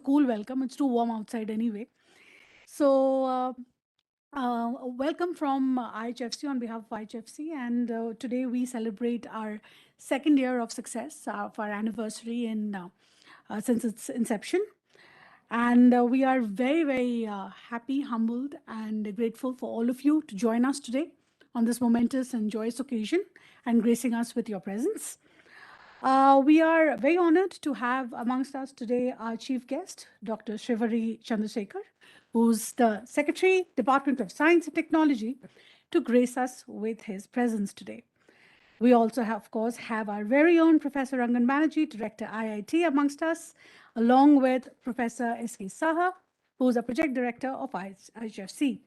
cool welcome. It's too warm outside anyway. So, welcome from IHFC on behalf of IHFC. And today we celebrate our second year of success of our anniversary since its inception. And we are very, very happy, humbled, and grateful for all of you to join us today on this momentous and joyous occasion and gracing us with your presence. We are very honored to have amongst us today our chief guest, Dr. Shivari Chandrasekhar, who's the Secretary, Department of Science and Technology, to grace us with his presence today. We also, of course, have our very own Professor Rangan Banerjee, Director IIT, amongst us, along with Professor S.K. Saha, who is a Project Director of IHFC.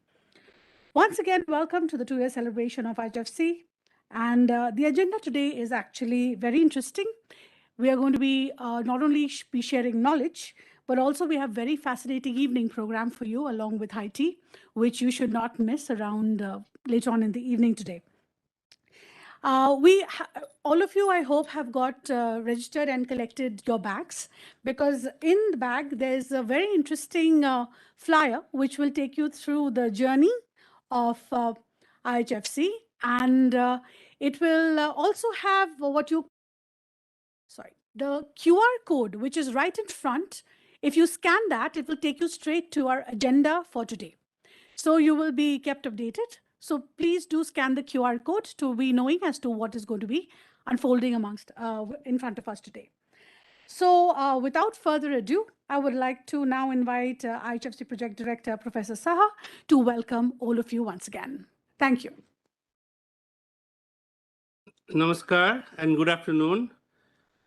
Once again, welcome to the two-year celebration of IHFC. And the agenda today is actually very interesting. We are going to be not only be sharing knowledge, but also we have very fascinating evening program for you along with high tea, which you should not miss around later on in the evening today. All of you, I hope, have got registered and collected your bags, because in the bag, there's a very interesting flyer, which will take you through the journey of IHFC. And it will also have the QR code, which is right in front. If you scan that, it will take you straight to our agenda for today. So you will be kept updated. So please do scan the QR code to be knowing as to what is going to be unfolding in front of us today. So without further ado, I would like to now invite IHFC Project Director, Professor Saha, to welcome all of you once again. Thank you. Namaskar and good afternoon.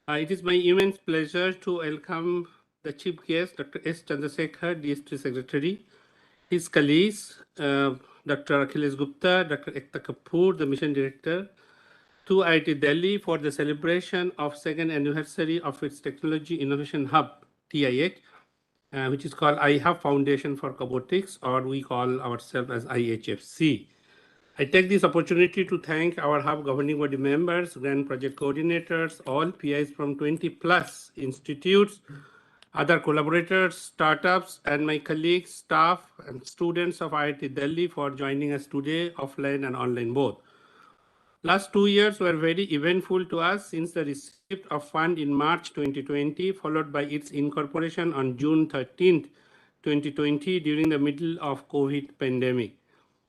It is my immense pleasure to welcome the chief guest, Dr. S. Chandrasekhar, DST Secretary, his colleagues, Dr. Akhilesh Gupta, Dr. Ekta Kapoor, the Mission Director, to IIT Delhi for the celebration of second anniversary of its Technology Innovation Hub, TIH, which is called iHub Foundation for Robotics, or we call ourselves as IHFC. I take this opportunity to thank our Hub governing body members, grant project coordinators, all PIs from 20 plus institutes, other collaborators, startups, and my colleagues, staff, and students of IIT Delhi for joining us today, offline and online both. Last 2 years were very eventful to us since the receipt of fund in March 2020, followed by its incorporation on June 13th, 2020 during the middle of COVID pandemic.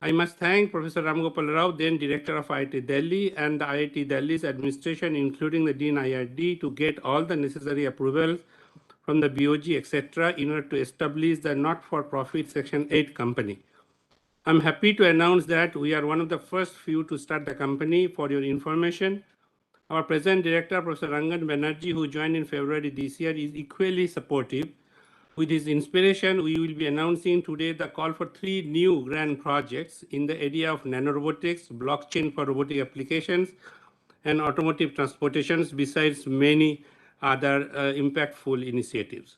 I must thank Professor Ram Gopal Rao, then Director of IIT Delhi, and the IIT Delhi's administration, including the Dean IRD, to get all the necessary approvals from the BOG, etc., in order to establish the not-for-profit Section 8 company. I'm happy to announce that we are one of the first few to start the company. For your information, our present director, Professor Rangan Banerjee, who joined in February this year, is equally supportive. With his inspiration, we will be announcing today the call for 3 new grand projects in the area of nanorobotics, blockchain for robotic applications, and automotive transportations, besides many other impactful initiatives.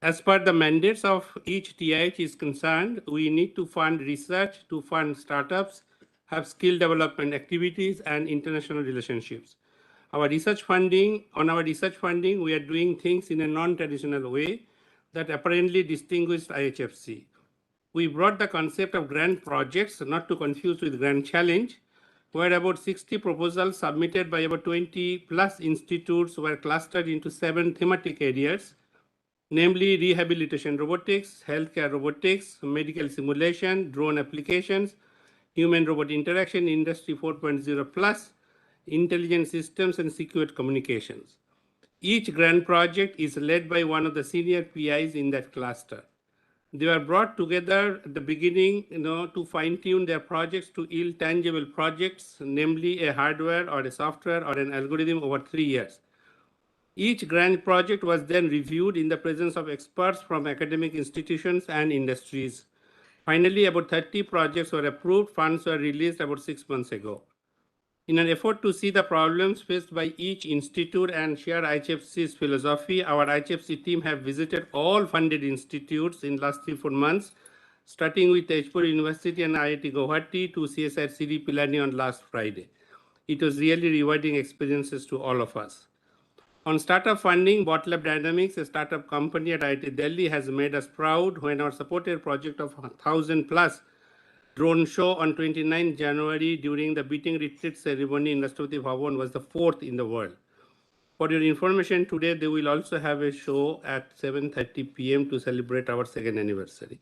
As per the mandates of each TIH is concerned, we need to fund research, to fund startups, have skill development activities, and international relationships. On our research funding, we are doing things in a non-traditional way that apparently distinguished IHFC. We brought the concept of grand projects, not to confuse with grand challenge, where about 60 proposals submitted by about 20 plus institutes were clustered into 7 thematic areas, namely rehabilitation robotics, healthcare robotics, medical simulation, drone applications, human-robot interaction, Industry 4.0 plus, intelligent systems, and secure communications. Each grand project is led by one of the senior PIs in that cluster. They were brought together at the beginning, to fine-tune their projects to yield tangible projects, namely a hardware or a software or an algorithm over 3 years. Each grand project was then reviewed in the presence of experts from academic institutions and industries. Finally, about 30 projects were approved. Funds were released about 6 months ago. In an effort to see the problems faced by each institute and share IHFC's philosophy, our IHFC team have visited all funded institutes in last 3-4 months, starting with Tezpur University and IIT Guwahati to CSIR Siri Pilani on last Friday. It was really rewarding experiences to all of us. On startup funding, Botlab Dynamics, a startup company at IIT Delhi, has made us proud when our supported project of 1,000 plus drone show on 29 January during the beating retreat ceremony in Rashtrapati Bhavan was the 4th in the world. For your information, today they will also have a show at 7:30 p.m. to celebrate our second anniversary.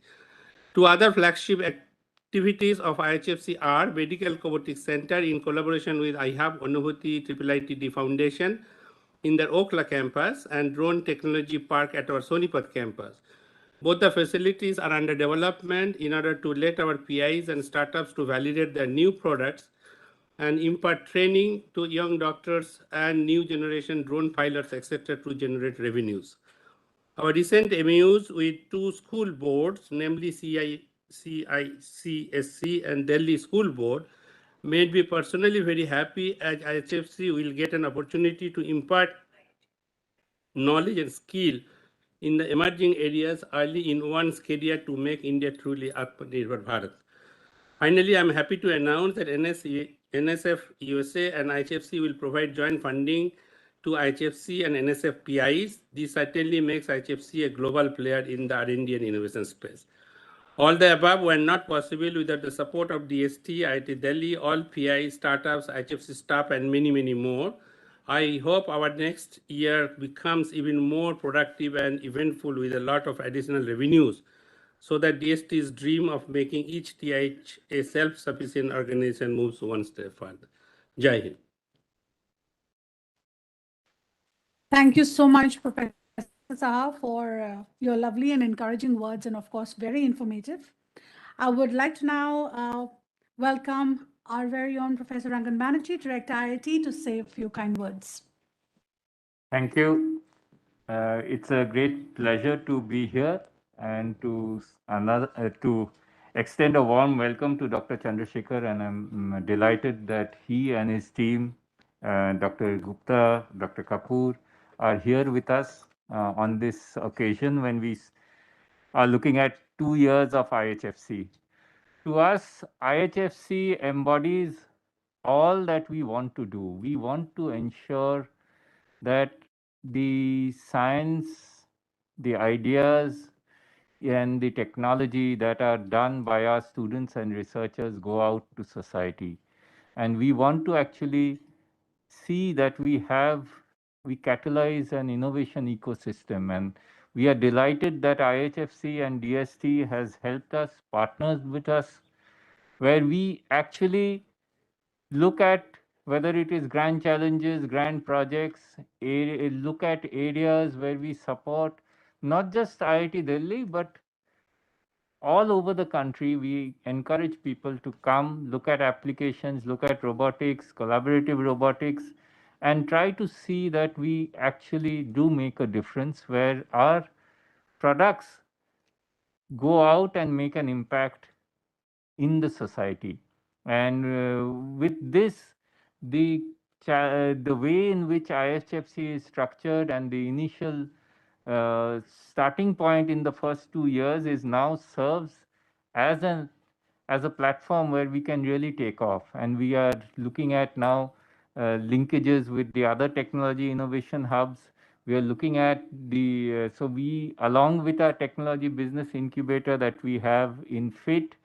Two other flagship activities of IHFC are Medical Robotics Center in collaboration with IHAB Anubhuti IIITD Foundation in their Okla campus and Drone Technology Park at our Sonipat campus. Both the facilities are under development in order to let our PIs and startups to validate their new products and impart training to young doctors and new generation drone pilots, etc., to generate revenues. Our recent MOUs with two school boards, namely CICSC and Delhi School Board, made me personally very happy as IHFC will get an opportunity to impart knowledge and skill in the emerging areas early in one's career to make India truly Atmanirbhar Bharat. Finally, I'm happy to announce that NSF USA and IHFC will provide joint funding to IHFC and NSF PIs. This certainly makes IHFC a global player in the R&D and innovation space. All the above were not possible without the support of DST, IIT Delhi, all PI startups, IHFC staff, and many, many more. I hope our next year becomes even more productive and eventful with a lot of additional revenues so that DST's dream of making each TH a self-sufficient organization moves one step further. Jai Hind. Thank you so much, Professor Saha, for your lovely and encouraging words and, of course, very informative. I would like to now welcome our very own Professor Rangan Banerjee, Director IIT, to say a few kind words. Thank you. It's a great pleasure to be here and to extend a warm welcome to Dr. Chandrasekhar, and I'm delighted that he and his team, Dr. Gupta, Dr. Kapoor, are here with us on this occasion when we are looking at 2 years of IHFC. To us, IHFC embodies all that we want to do. We want to ensure that the science, the ideas, and the technology that are done by our students and researchers go out to society. And we want to actually see that we catalyze an innovation ecosystem. And we are delighted that IHFC and DST has helped us, partners with us, where we actually look at whether it is grand challenges, grand projects, look at areas where we support not just IIT Delhi, but all over the country. We encourage people to come, look at applications, look at robotics, collaborative robotics, and try to see that we actually do make a difference where our products go out and make an impact in the society. And with this, the way in which IHFC is structured and the initial starting point in the first 2 years is now serves as a platform where we can really take off. And we are looking at now linkages with the other technology innovation hubs. We are looking at so we, along with our technology business incubator that we have in FIT,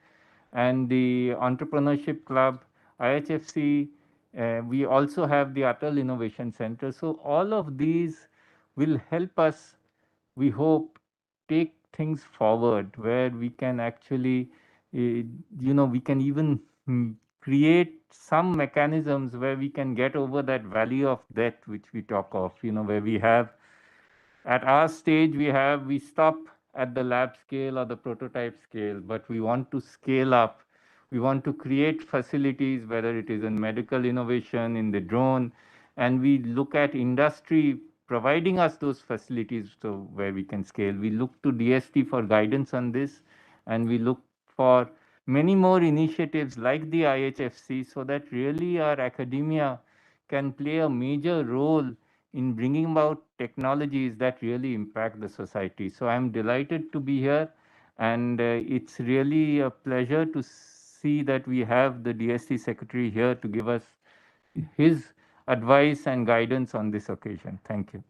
and the Entrepreneurship Club, IHFC. We also have the Atal Innovation Center. So all of these will help us, we hope, take things forward where we can actually, we can even create some mechanisms where we can get over that valley of death which we talk of, where we have at our stage, we stop at the lab scale or the prototype scale, but we want to scale up. We want to create facilities, whether it is in medical innovation, in the drone, and we look at industry providing us those facilities so where we can scale. We look to DST for guidance on this, and we look for many more initiatives like the IHFC so that really our academia can play a major role in bringing about technologies that really impact the society. So I'm delighted to be here, and it's really a pleasure to see that we have the DST secretary here to give us his advice and guidance on this occasion. Thank you.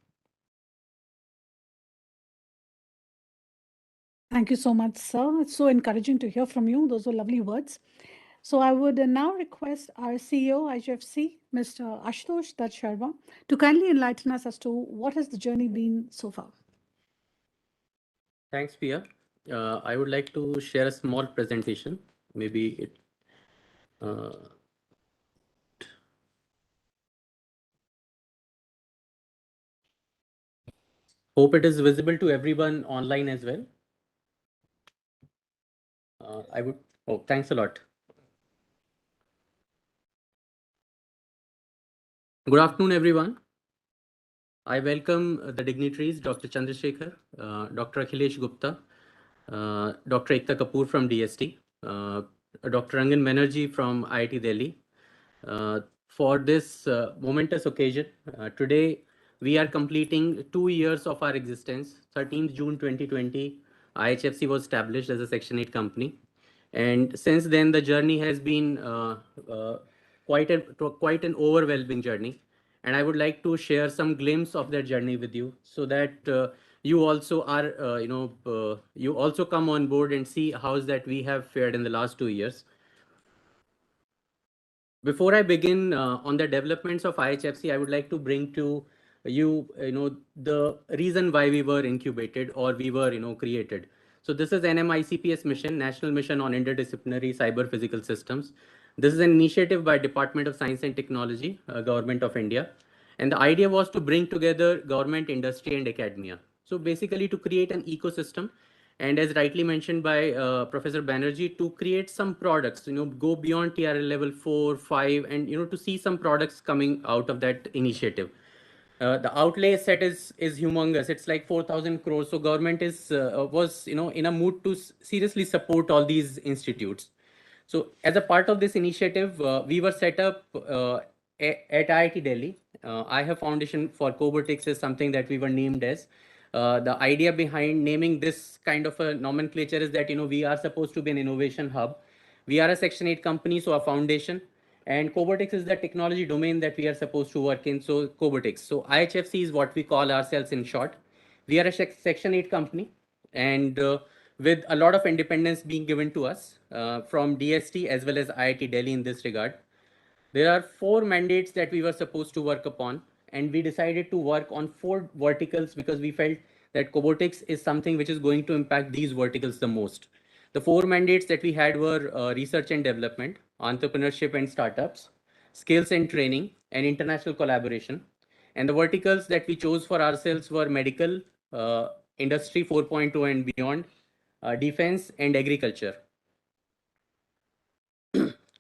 Thank you so much, sir. It's so encouraging to hear from you. Those were lovely words. So I would now request our CEO, IHFC, Mr. Ashutosh Dutt Sharma, to kindly enlighten us as to what has the journey been so far. Thanks, Pia. I would like to share a small presentation. Maybe it. Hope it is visible to everyone online as well. Thanks a lot. Good afternoon, everyone. I welcome the dignitaries, Dr. Chandrasekhar, Dr. Akhilesh Gupta, Dr. Ekta Kapoor from DST, Dr. Rangan Banerjee from IIT Delhi, for this momentous occasion. Today, we are completing 2 years of our existence. 13th June 2020, IHFC was established as a Section 8 company. And since then, the journey has been quite an overwhelming journey. And I would like to share some glimpse of that journey with you, so that you also are, you also come on board and see how is that we have fared in the last 2 years. Before I begin on the developments of IHFC, I would like to bring to you, the reason why we were incubated or we were, created. So this is NMICPS mission, National Mission on Interdisciplinary Cyber Physical Systems. This is an initiative by Department of Science and Technology, Government of India. And the idea was to bring together government, industry, and academia. So basically to create an ecosystem. And as rightly mentioned by Professor Banerjee, to create some products, go beyond TRL level 4, 5, and, to see some products coming out of that initiative. The outlay set is humongous. It's like 4,000 crores. So government was in a mood to seriously support all these institutes. So as a part of this initiative, we were set up at IIT Delhi. IHF Foundation for Cobotics is something that we were named as. The idea behind naming this kind of a nomenclature is that, we are supposed to be an innovation hub. We are a Section 8 company, so a foundation. And cobotics is the technology domain that we are supposed to work in. So cobotics. So IHFC is what we call ourselves in short. We are a Section 8 company, and with a lot of independence being given to us from DST as well as IIT Delhi in this regard. There are 4 mandates that we were supposed to work upon, and we decided to work on 4 verticals because we felt that cobotics is something which is going to impact these verticals the most. The 4 mandates that we had were research and development, entrepreneurship and startups, skills and training, and international collaboration. And the verticals that we chose for ourselves were medical, industry 4.0 and beyond, defense, and agriculture.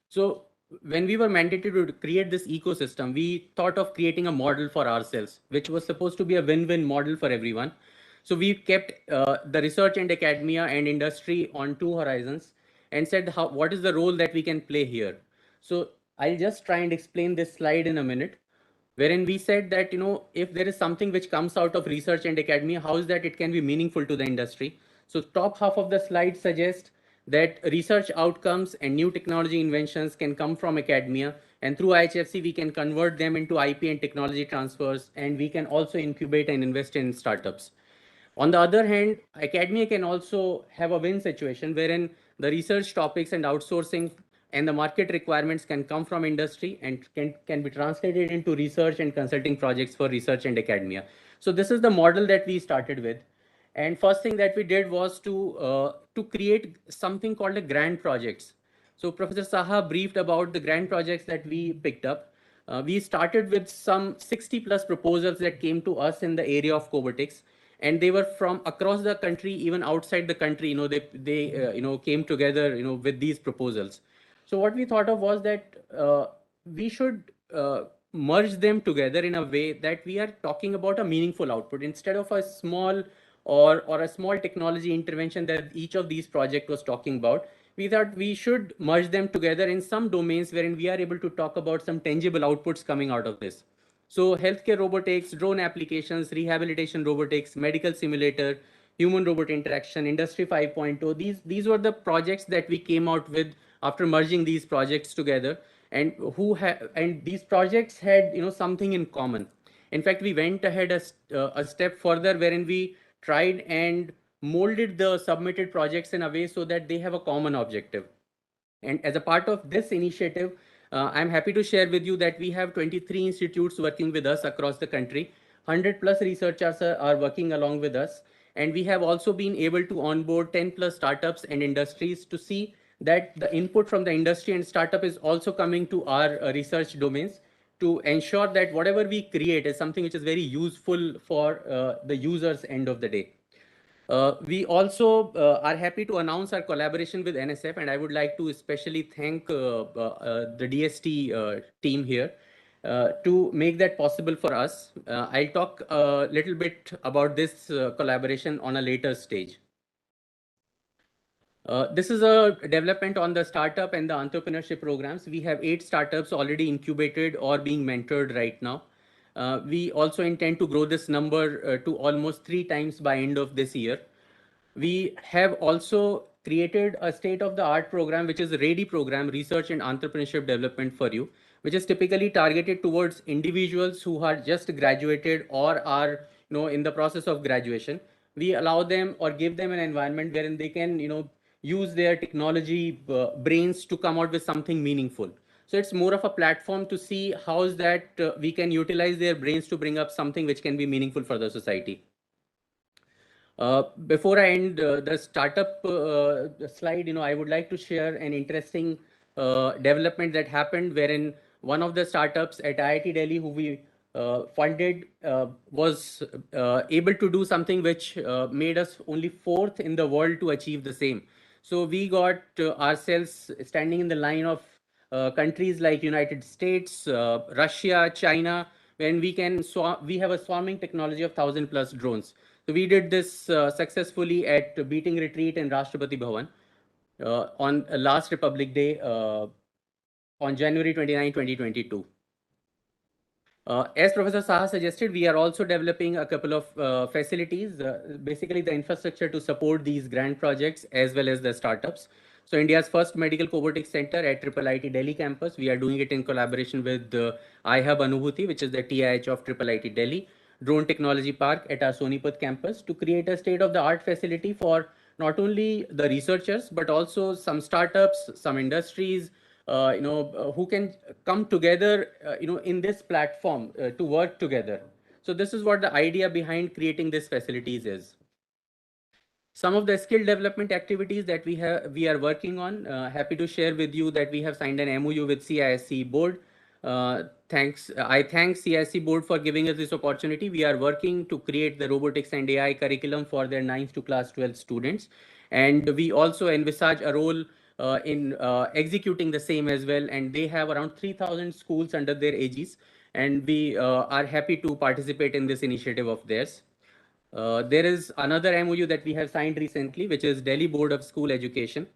So when we were mandated to create this ecosystem, we thought of creating a model for ourselves, which was supposed to be a win-win model for everyone. So we kept the research and academia and industry on 2 horizons and said, what is the role that we can play here? So I'll just try and explain this slide in a minute, wherein we said that, if there is something which comes out of research and academia, how is that it can be meaningful to the industry? So top half of the slide suggests that research outcomes and new technology inventions can come from academia, and through IHFC, we can convert them into IP and technology transfers, and we can also incubate and invest in startups. On the other hand, academia can also have a win situation wherein the research topics and outsourcing and the market requirements can come from industry and can be translated into research and consulting projects for research and academia. So this is the model that we started with. And first thing that we did was to create something called a grant projects. So Professor Saha briefed about the grant projects that we picked up. We started with some 60 plus proposals that came to us in the area of cobotics, and they were from across the country, even outside the country. They came together, with these proposals. So what we thought of was that we should merge them together in a way that we are talking about a meaningful output instead of a small or a small technology intervention that each of these projects was talking about. We thought we should merge them together in some domains wherein we are able to talk about some tangible outputs coming out of this. So healthcare robotics, drone applications, rehabilitation robotics, medical simulator, human robot interaction, industry 5.0. These were the projects that we came out with after merging these projects together. and these projects had something in common. In fact, we went ahead a step further, wherein we tried and molded the submitted projects in a way so that they have a common objective. And as a part of this initiative, I'm happy to share with you that we have 23 institutes working with us across the country. 100 plus researchers are working along with us. And we have also been able to onboard 10 plus startups and industries to see that the input from the industry and startup is also coming to our research domains to ensure that whatever we create is something which is very useful for the users end of the day. We also are happy to announce our collaboration with NSF, and I would like to especially thank the DST team here to make that possible for us. I'll talk a little bit about this collaboration on a later stage. This is a development on the startup and the entrepreneurship programs. We have 8 startups already incubated or being mentored right now. We also intend to grow this number to almost 3 times by end of this year. We have also created a state-of-the-art program, which is a RADY program, Research and Entrepreneurship Development for You, which is typically targeted towards individuals who are just graduated or are in the process of graduation. We allow them or give them an environment wherein they can use their technology brains to come out with something meaningful. So it's more of a platform to see how is that we can utilize their brains to bring up something which can be meaningful for the society. Before I end the startup slide, I would like to share an interesting development that happened, wherein one of the startups at IIT Delhi who we funded was able to do something which made us only 4th in the world to achieve the same. So we got ourselves standing in the line of countries like United States, Russia, China, when we have a swarming technology of 1,000 plus drones. So we did this successfully at Beating Retreat in Rashtrapati Bhavan on last Republic Day on January 29, 2022. As Professor Saha suggested, we are also developing a couple of facilities, basically the infrastructure to support these grand projects as well as the startups. So India's first medical cobotics center at IIT Delhi campus, we are doing it in collaboration with iHub Anubhuti, which is the TIH of IIT Delhi, Drone Technology Park at our Sonipat campus, to create a state-of-the-art facility for not only the researchers, but also some startups, some industries, who can come together, in this platform to work together. So this is what the idea behind creating these facilities is. Some of the skill development activities that we are working on. Happy to share with you that we have signed an MOU with CISC board. I thank CISC board for giving us this opportunity. We are working to create the robotics and AI curriculum for their 9th to class 12 students. And we also envisage a role in executing the same as well. And they have around 3,000 schools under their aegis. And we are happy to participate in this initiative of theirs. There is another MOU that we have signed recently, which is Delhi Board of School Education.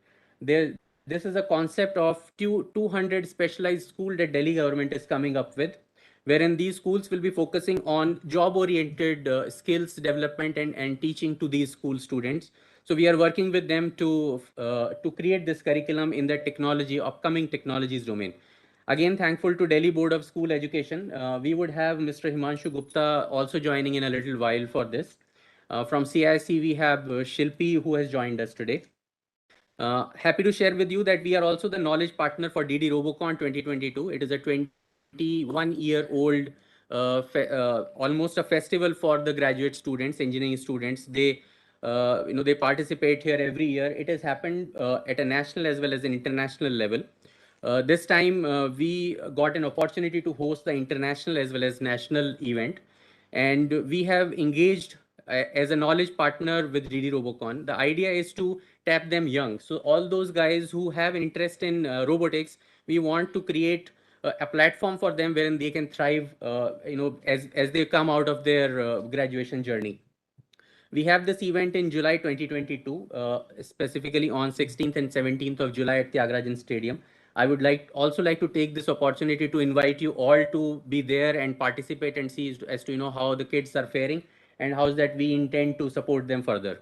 This is a concept of 200 specialized schools that Delhi government is coming up with, wherein these schools will be focusing on job-oriented skills development and teaching to these school students. So we are working with them to create this curriculum in the upcoming technologies domain. Again, thankful to Delhi Board of School Education. We would have Mr. Himanshu Gupta also joining in a little while for this. From CIC, we have Shilpi, who has joined us today. Happy to share with you that we are also the knowledge partner for DD Robocon 2022. It is a 21-year-old, almost a festival for the graduate students, engineering students. They participate here every year. It has happened at a national as well as an international level. This time, we got an opportunity to host the international as well as national event. And we have engaged as a knowledge partner with DD Robocon. The idea is to tap them young. So all those guys who have an interest in robotics, we want to create a platform for them wherein they can thrive, as they come out of their graduation journey. We have this event in July 2022, specifically on 16th and 17th of July at Tyagarajan Stadium. I would also like to take this opportunity to invite you all to be there and participate and see as to how the kids are faring and how is that we intend to support them further.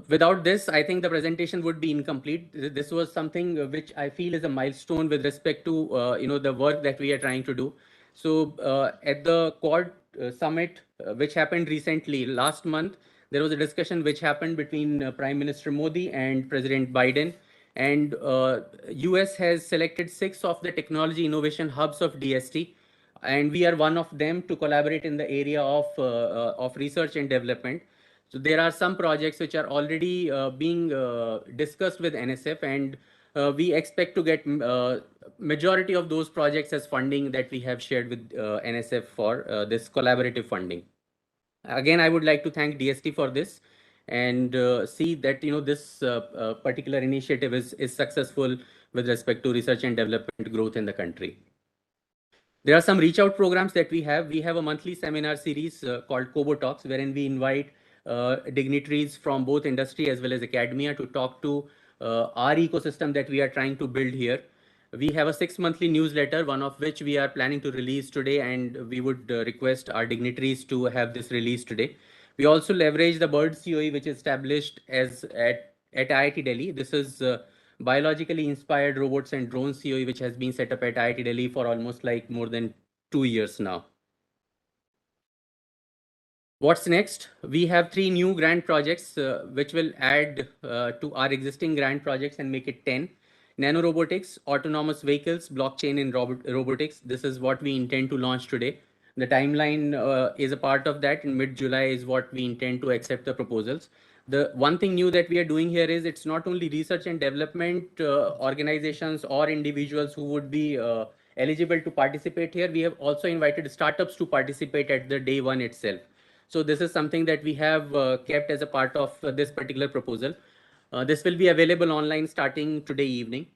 without this, I think the presentation would be incomplete. This was something which I feel is a milestone with respect to the work that we are trying to do. So at the Quad summit, which happened recently last month, there was a discussion which happened between Prime Minister Modi and President Biden. And US has selected 6 of the technology innovation hubs of DST, and we are one of them to collaborate in the area of research and development. So there are some projects which are already being discussed with NSF, and we expect to get majority of those projects as funding that we have shared with NSF for this collaborative funding. Again, I would like to thank DST for this, and see that this particular initiative is successful with respect to research and development growth in the country. There are some reach out programs that we have. We have a monthly seminar series called Kobo Talks, wherein we invite dignitaries from both industry as well as academia to talk to our ecosystem that we are trying to build here. We have a 6-monthly newsletter, one of which we are planning to release today, and we would request our dignitaries to have this released today. We also leverage the BIRD COE, which is established as at IIT Delhi. This is biologically inspired robots and drones COE, which has been set up at IIT Delhi for almost like more than 2 years now. What's next? We have 3 new grant projects which will add to our existing grant projects and make it 10. Nanorobotics, autonomous vehicles, blockchain in robotics. This is what we intend to launch today. The timeline is a part of that. In mid-July is what we intend to accept the proposals. The one thing new that we are doing here is it's not only research and development organizations or individuals who would be eligible to participate here. We have also invited startups to participate at the day one itself. So this is something that we have kept as a part of this particular proposal. This will be available online starting today evening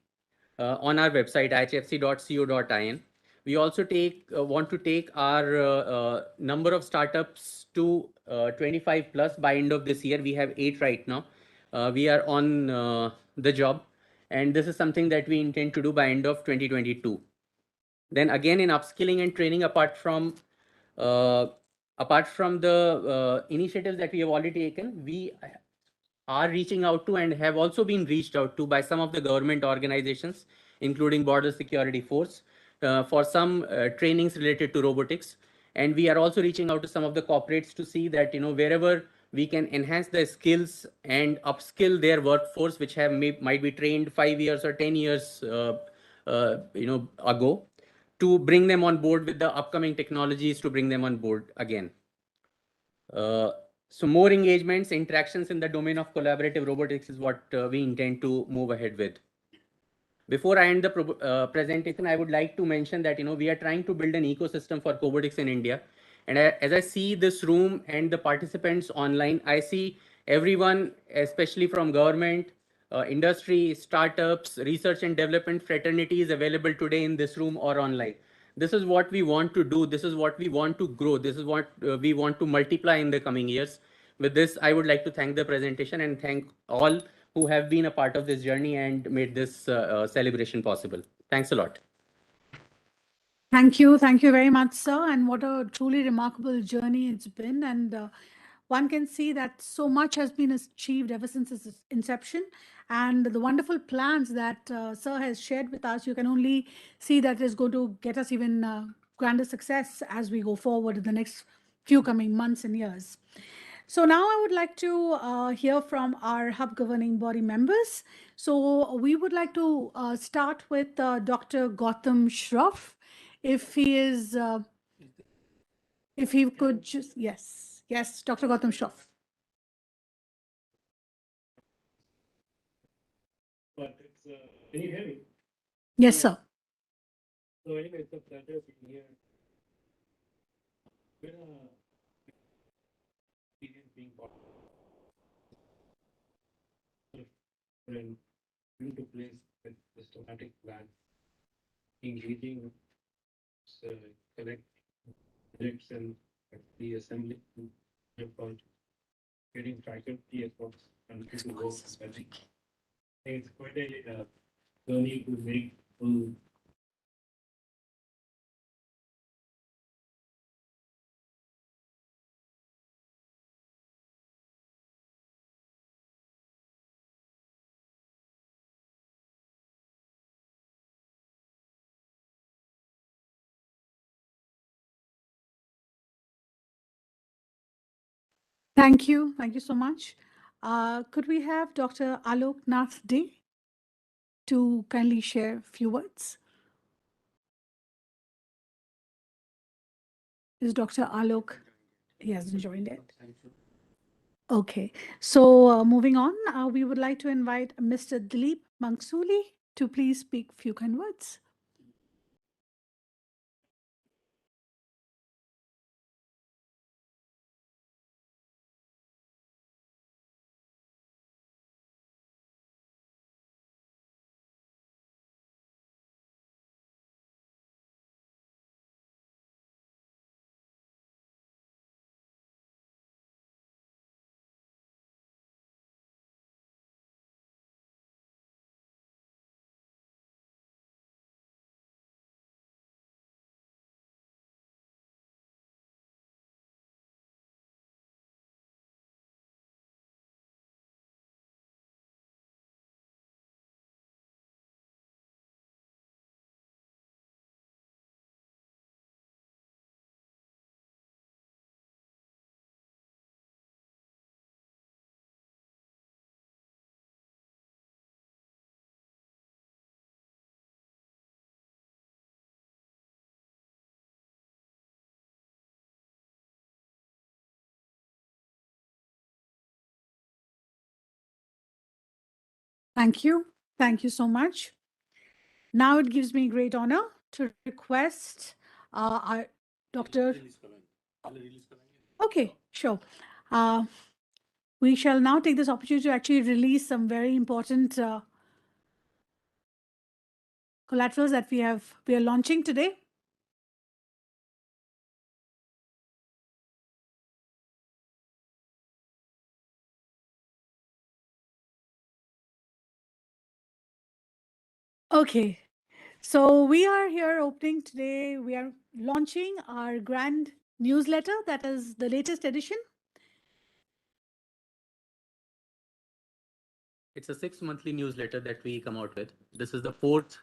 on our website, ihfc.co.in. We also want to take our number of startups to 25 plus by end of this year. We have 8 right now. We are on the job, and this is something that we intend to do by end of 2022. Then again, in upskilling and training, apart from the initiatives that we have already taken, we are reaching out to and have also been reached out to by some of the government organizations, including Border Security Force, for some trainings related to robotics. And we are also reaching out to some of the corporates to see that wherever we can enhance their skills and upskill their workforce, which might be trained 5 years or 10 years ago, to bring them on board with the upcoming technologies, to bring them on board again. So more engagements, interactions in the domain of collaborative robotics is what we intend to move ahead with. Before I end the presentation, I would like to mention that we are trying to build an ecosystem for robotics in India. And as I see this room and the participants online, I see everyone, especially from government, industry, startups, research and development fraternities available today in this room or online. This is what we want to do. This is what we want to grow. This is what we want to multiply in the coming years. With this, I would like to thank the presentation and thank all who have been a part of this journey and made this celebration possible. Thanks a lot. Thank you. Thank you very much, sir. And what a truly remarkable journey it's been. And one can see that so much has been achieved ever since its inception. And the wonderful plans that sir has shared with us, you can only see that is going to get us even grander success as we go forward in the next few coming months and years. So now I would like to hear from our hub governing body members. So we would like to start with Dr. Gautam Shroff. If he is, if he could just, yes, Dr. Gautam Shroff. But can you hear me? Yes, sir. So anyway, it's a pleasure being here. Been a experience being part of and bring to place with systematic plan, engaging collect projects and the assembly project, getting faculty across country to work. I think it's quite a journey to make full Thank you. Thank you so much. Could we have Dr. Alok Nath Dey to kindly share a few words? Is Dr. Alok? He hasn't joined yet. Okay. So moving on, we would like to invite Mr. Dilip Manksuli to please speak a few kind words. Thank you. Thank you so much. Now it gives me great honor to request our Dr. Okay, sure. We shall now take this opportunity to actually release some very important collaterals that we are launching today. Okay, so we are here opening today. We are launching our grand newsletter, that is the latest edition. It's a 6-monthly newsletter that we come out with. This is the 4th.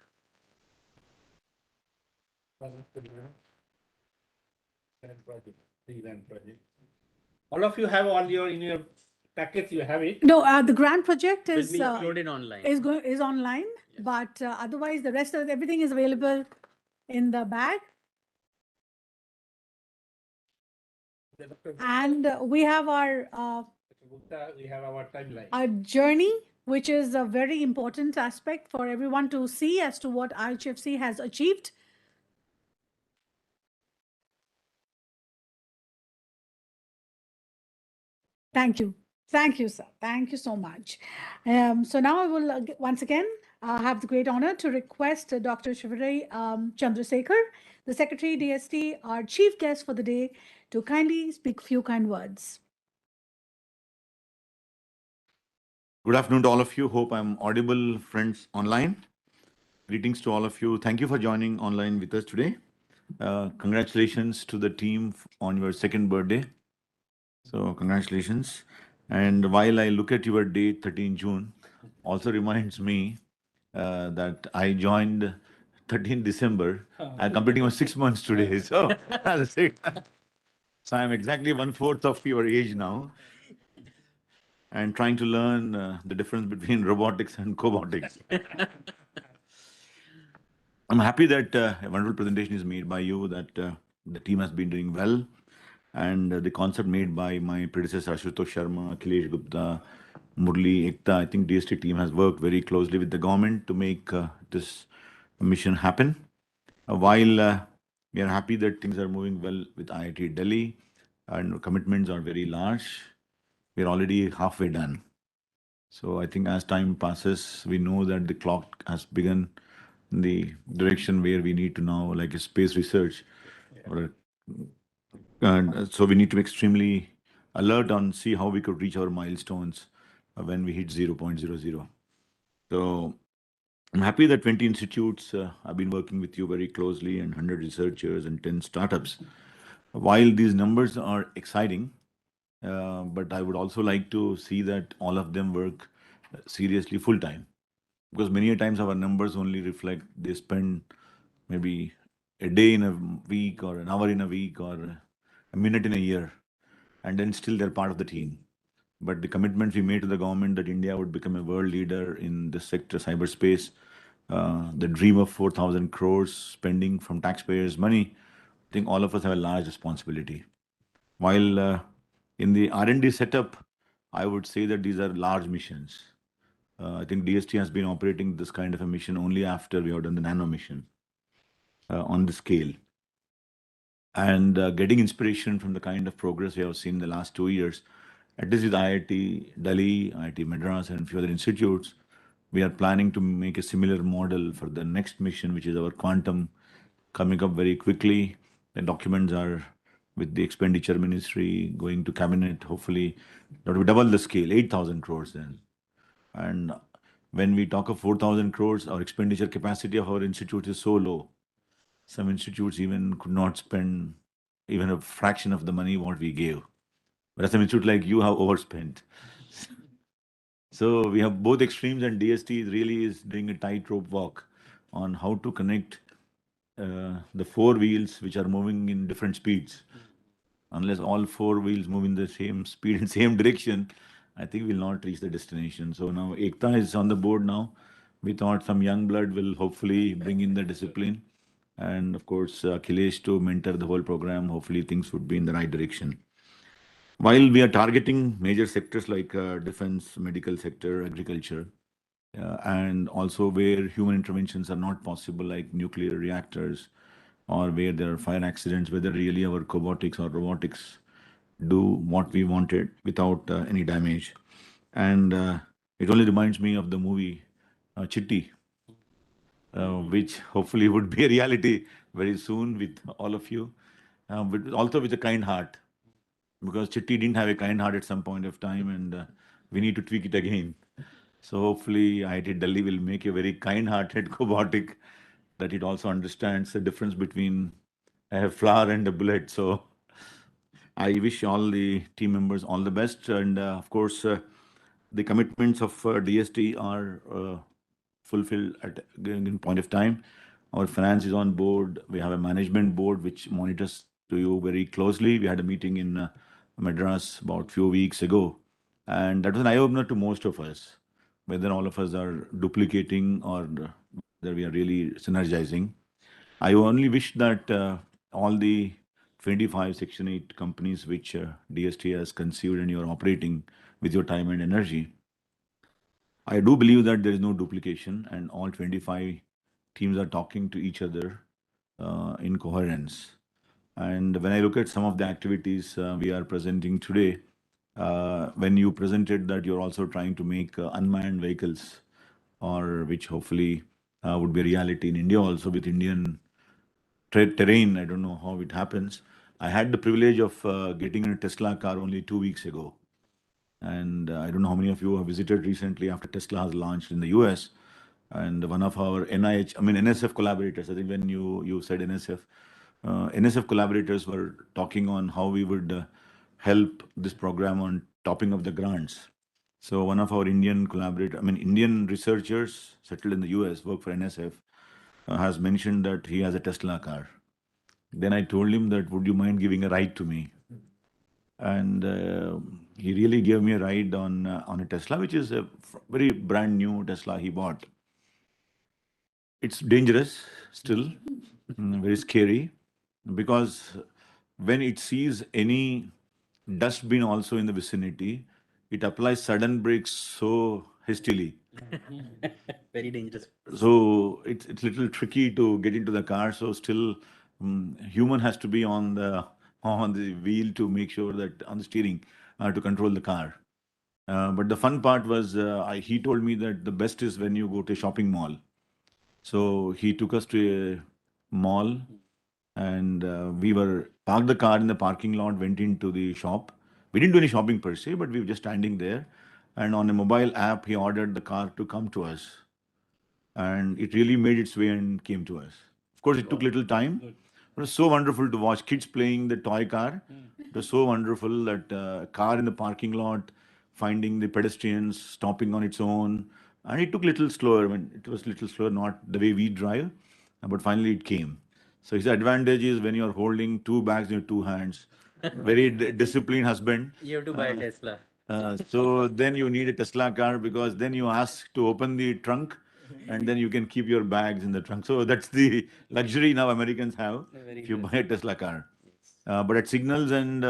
All of you have all your in your packets. You have it. No, the grand project Will is be uploaded online. is online, Yes. but otherwise the rest of everything is available in the bag. And we have our We have our timeline. journey, which is a very important aspect for everyone to see as to what IHFC has achieved. Thank you. Thank you, sir. Thank you so much. So now I will once again have the great honor to request Dr. Shelby Chandrasekhar, the Secretary DST, our chief guest for the day, to kindly speak few kind words. Good afternoon to all of you. Hope I'm audible, friends online. Greetings to all of you. Thank you for joining online with us today. Congratulations to the team on your second birthday. So congratulations. And while I look at your date, 13 June, also reminds me that I joined 13 December. I'm completing my 6 months today. So, so I'm exactly 1/4 of your age now. And trying to learn the difference between robotics and cobotics. I'm happy that a wonderful presentation is made by you, that the team has been doing well. And the concept made by my predecessor, Ashutosh Sharma, Akhilesh Gupta, Murli, Ekta, I think DST team has worked very closely with the government to make this mission happen. While we are happy that things are moving well with IIT Delhi and commitments are very large, we're already halfway done. So I think as time passes, we know that the clock has begun in the direction where we need to now, like a space research. And so we need to be extremely alert on see how we could reach our milestones when we hit 0.00. So I'm happy that 20 institutes have been working with you very closely and 100 researchers and 10 startups. While these numbers are exciting, but I would also like to see that all of them work seriously full time, because many a times our numbers only reflect they spend maybe a day in a week or an hour in a week or a minute in a year. and then still they're part of the team. But the commitments we made to the government that India would become a world leader in this sector, cyberspace, the dream of 4,000 crores spending from taxpayers' money, I think all of us have a large responsibility. While in the R&D setup, I would say that these are large missions. I think DST has been operating this kind of a mission only after we have done the nano mission on the scale. And getting inspiration from the kind of progress we have seen in the last 2 years, at least with IIT Delhi, IIT Madras, and a few other institutes, we are planning to make a similar model for the next mission, which is our quantum, coming up very quickly. The documents are with the expenditure ministry going to cabinet. Hopefully, that will double the scale, 8,000 crores then. And when we talk of 4,000 crores, our expenditure capacity of our institute is so low. Some institutes even could not spend even a fraction of the money what we gave. Whereas some institute like you have overspent. So we have both extremes, and DST really is doing a tightrope walk on how to connect the four wheels which are moving in different speeds. Unless all four wheels move in the same speed and same direction, I think we'll not reach the destination. So now Ekta is on the board now. We thought some young blood will hopefully bring in the discipline. And of course, Akhilesh to mentor the whole program. Hopefully things would be in the right direction. While we are targeting major sectors like defense, medical sector, agriculture, and also where human interventions are not possible, like nuclear reactors, or where there are fire accidents, whether really our cobotics or robotics do what we wanted without any damage. And it only reminds me of the movie Chitti, which hopefully would be a reality very soon with all of you, but also with a kind heart, because Chitti didn't have a kind heart at some point of time, and we need to tweak it again. So hopefully IIT Delhi will make a very kind-hearted cobotic that it also understands the difference between a flower and a bullet. So I wish all the team members all the best, and of course the commitments of DST are fulfilled at a given point of time. Our finance is on board. We have a management board which monitors to you very closely. We had a meeting in Madras about a few weeks ago, and that was an eye-opener to most of us, whether all of us are duplicating or whether we are really synergizing. I only wish that all the 25 Section 8 companies which DST has conceived and you're operating with your time and energy, I do believe that there is no duplication and all 25 teams are talking to each other in coherence. And when I look at some of the activities we are presenting today, when you presented that you're also trying to make unmanned vehicles, or which hopefully would be a reality in India also with Indian terrain. I don't know how it happens. I had the privilege of getting in a Tesla car only 2 weeks ago. And I don't know how many of you have visited recently after Tesla has launched in the US. And one of our NSF collaborators, I think when you said NSF, NSF collaborators were talking on how we would help this program on topping of the grants. So one of our Indian Indian researchers settled in the US, work for NSF, has mentioned that he has a Tesla car. Then I told him that, would you mind giving a ride to me? And he really gave me a ride on a Tesla, which is a very brand new Tesla he bought. It's dangerous still, very scary, because when it sees any dustbin also in the vicinity, it applies sudden brakes so hastily. Very dangerous. So it's a little tricky to get into the car. So still, human has to be on the wheel to make sure that on the steering to control the car. But the fun part was he told me that the best is when you go to a shopping mall. So he took us to a mall, and we were parked the car in the parking lot, went into the shop. We didn't do any shopping per se, but we were just standing there. And on a mobile app, he ordered the car to come to us. And it really made its way and came to us. Of course, it took little time. It was so wonderful to watch kids playing the toy car. It was so wonderful that car in the parking lot, finding the pedestrians, stopping on its own. And it took little slower. It was little slower, not the way we drive, but finally it came. So his advantage is when you're holding two bags in your two hands, very disciplined husband. You have to buy a Tesla. So then you need a Tesla car because then you ask to open the trunk and then you can keep your bags in the trunk. So that's the luxury now Americans have Very if you good. buy a Tesla car. But at signals and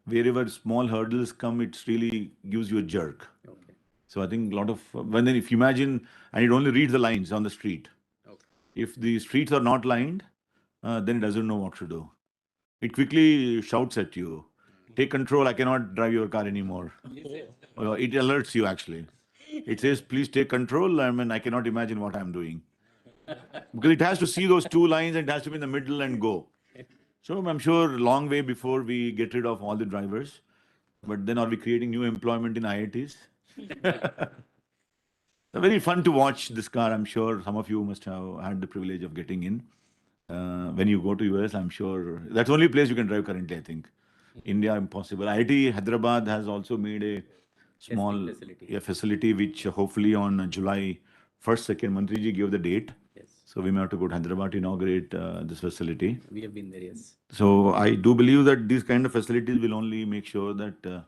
wherever small hurdles come, it really gives you a jerk. Okay. So I think a lot of, when then if you imagine, and it only reads the lines on the street. Okay. If the streets are not lined, then it doesn't know what to do. It quickly shouts at you, take control, I cannot drive your car anymore. It alerts you actually. It says, please take control. I mean, I cannot imagine what I'm doing. Because it has to see those two lines and it has to be in the middle and go. So I'm sure long way before we get rid of all the drivers. But then are we creating new employment in IITs? Very fun to watch this car. I'm sure some of you must have had the privilege of getting in. When you go to US, I'm sure that's the only place you can drive currently, I think. India, impossible. IIT Hyderabad has also made a small facility. Facility which hopefully on July 1st, 2nd, Mantriji gave the date. Yes. So we may have to go to Hyderabad to inaugurate this facility. We have been there, yes. So I do believe that these kind of facilities will only make sure that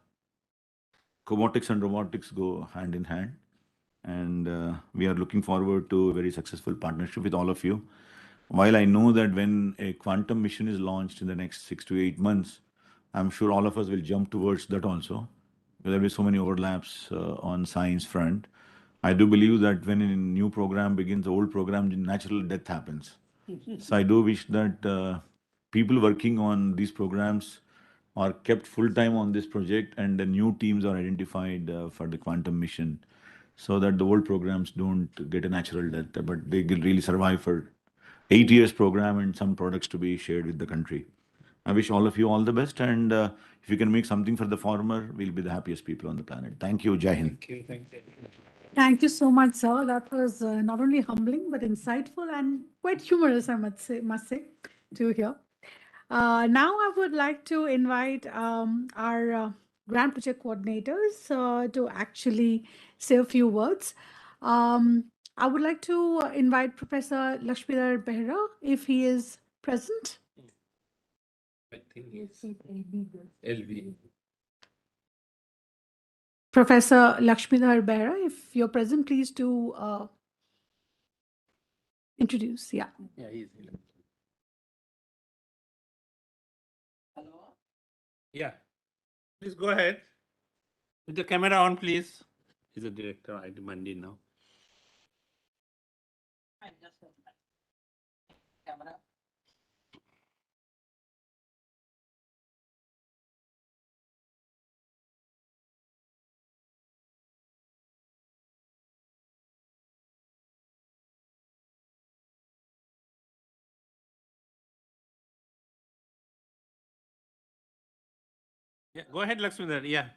cobotics and robotics go hand in hand. And we are looking forward to a very successful partnership with all of you. While I know that when a quantum mission is launched in the next 6 to 8 months, I'm sure all of us will jump towards that also. There will be so many overlaps on science front. I do believe that when a new program begins, the old program, natural death happens. So I do wish that people working on these programs are kept full time on this project and the new teams are identified for the quantum mission so that the old programs don't get a natural death, but they can really survive for 8 years program and some products to be shared with the country. I wish all of you all the best, and if you can make something for the farmer, we'll be the happiest people on the planet. Thank you, Jai Hind. Thank you. Thank you. Thank you so much, sir. That was not only humbling but insightful and quite humorous, I must say, to hear. Now I would like to invite our grant project coordinators to actually say a few words. I would like to invite Professor Lakshmidhar Behra if he is present. I think it's LV. Professor Lakshmidhar Behra, if you're present, please do introduce. Yeah. Yeah, he's Yeah. Please go ahead. With the camera on, please. He's a director, IIT Mandi now. Yeah, go ahead, Lakshmidhar. Yeah.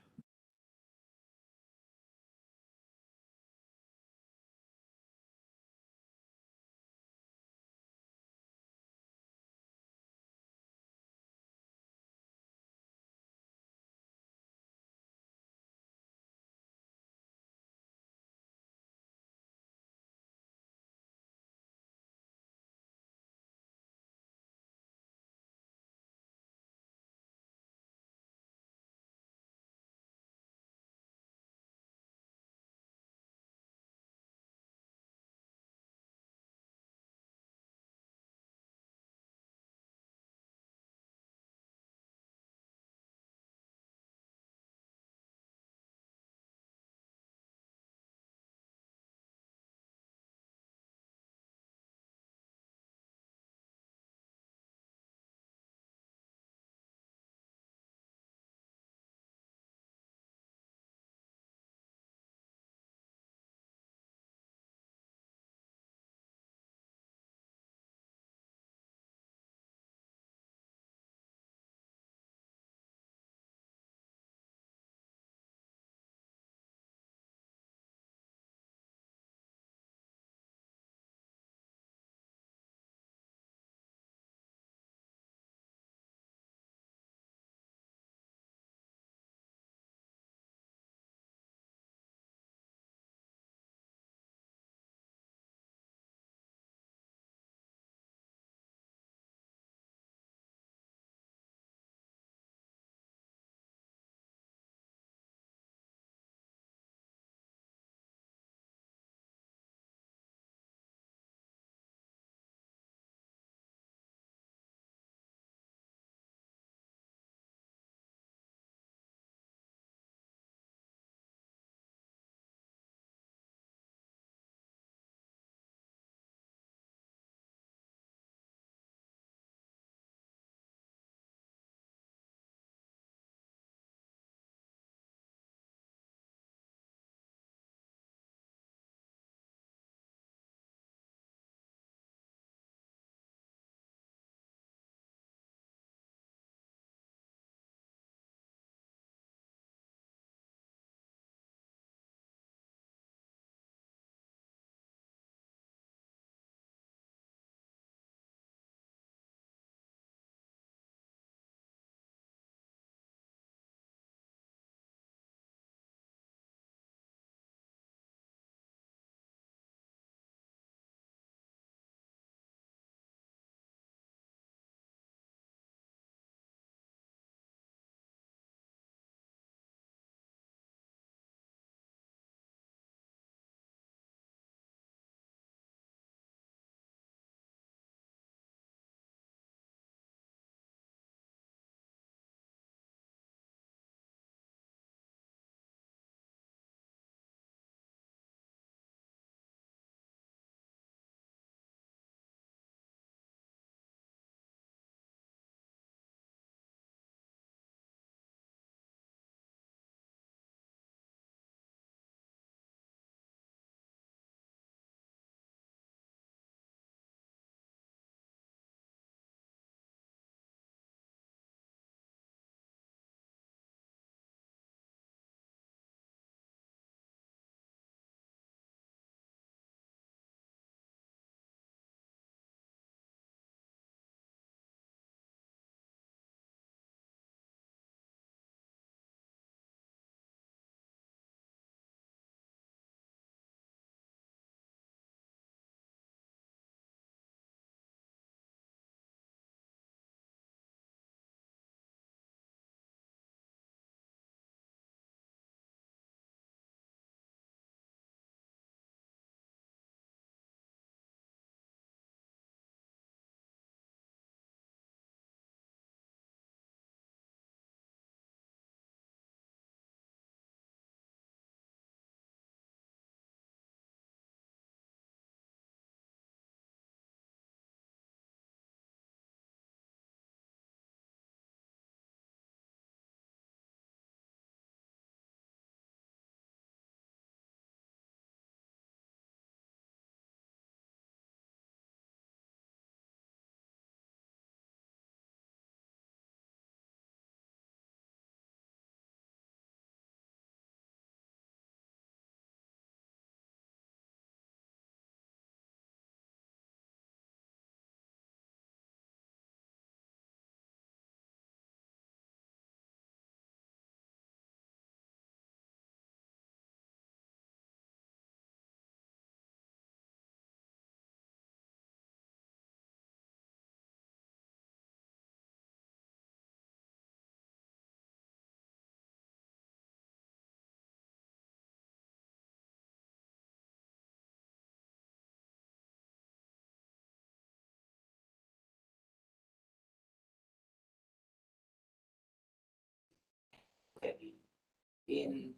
in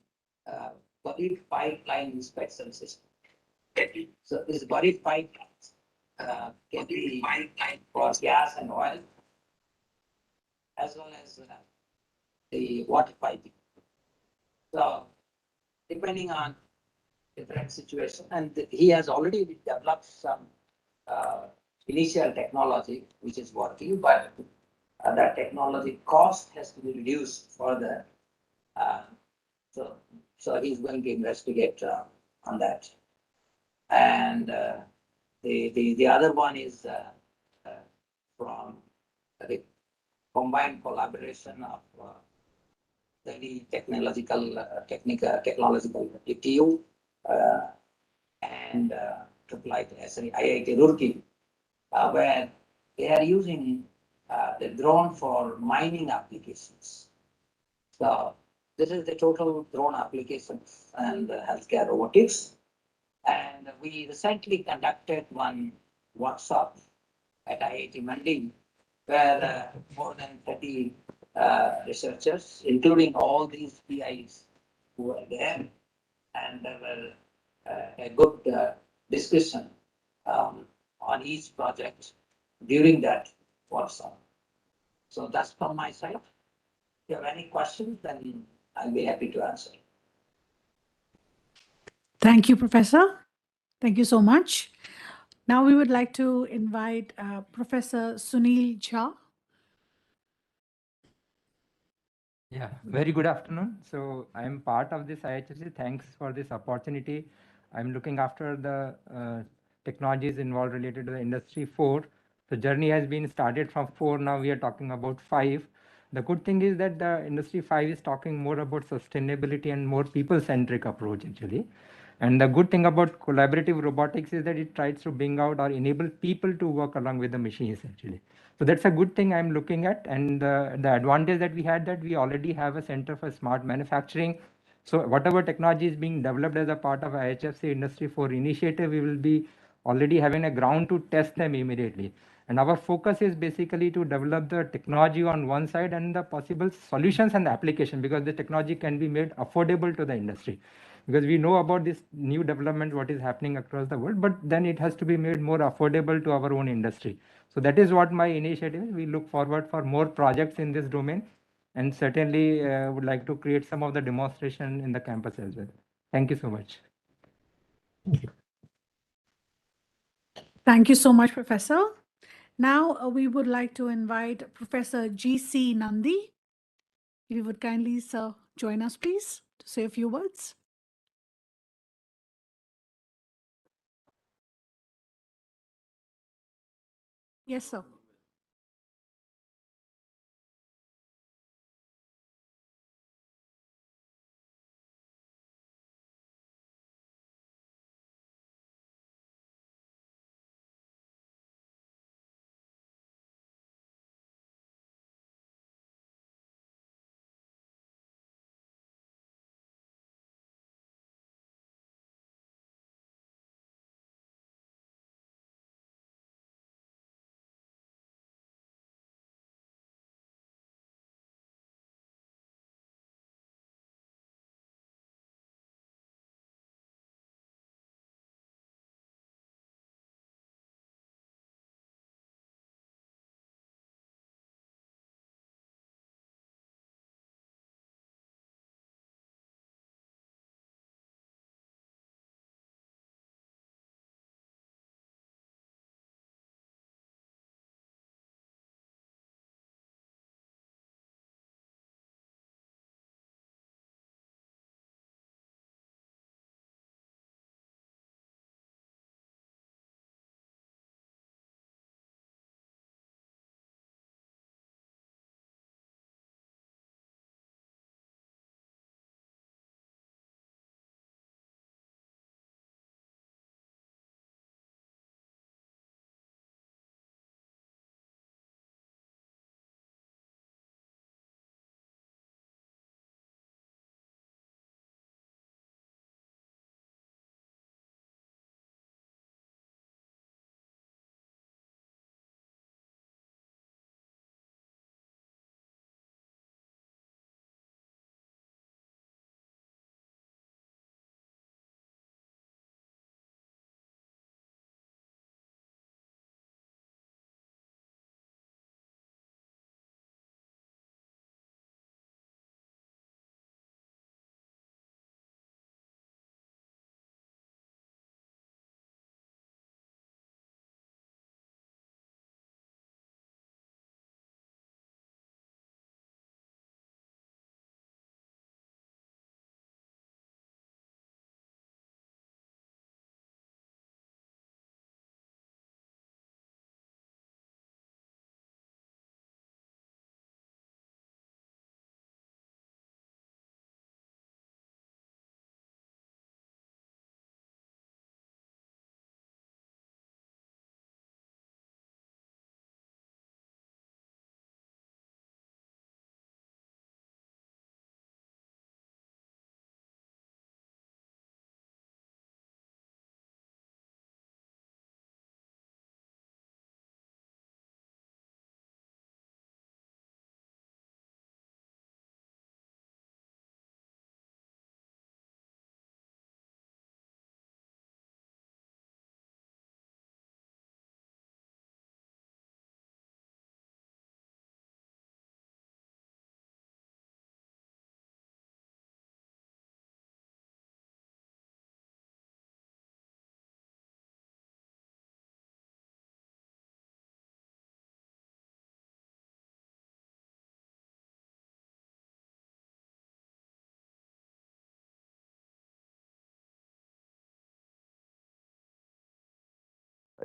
buried pipeline inspection system. So this buried pipeline can be pipeline for gas and oil, as well as the water piping. So depending on different situation, and he has already developed some initial technology which is working, but that technology cost has to be reduced further. So he's going to investigate on that. And the other one is from the combined collaboration of the technological DTU and IIT Roorkee, where they are using the drone for mining applications. So this is the total drone applications and healthcare robotics. And we recently conducted one workshop at IIT Mandi, where more than 30 researchers, including all these PIs who were there, and there were a good discussion on each project during that workshop. So that's from my side. If you have any questions, then I'll be happy to answer. Thank you, Professor. Thank you so much. Now we would like to invite Professor Sunil Jha. Yeah, very good afternoon. So I'm part of this IHFC. Thanks for this opportunity. I'm looking after the technologies involved related to the Industry 4. The journey has been started from 4. Now we are talking about 5. The good thing is that the Industry 5 is talking more about sustainability and more people-centric approach actually. And the good thing about collaborative robotics is that it tries to bring out or enable people to work along with the machines actually. So that's a good thing I'm looking at. And the advantage that we had that we already have a center for smart manufacturing. So whatever technology is being developed as a part of IHFC Industry 4 initiative, we will be already having a ground to test them immediately. And our focus is basically to develop the technology on one side and the possible solutions and the application, because the technology can be made affordable to the industry. Because we know about this new development, what is happening across the world, but then it has to be made more affordable to our own industry. So that is what my initiative is. We look forward for more projects in this domain, and certainly would like to create some of the demonstration in the campus as well. Thank you so much. Thank you so much, Professor. Now we would like to invite Professor Gc Nandy. If you would kindly, sir, join us, please, to say a few words. Yes, sir.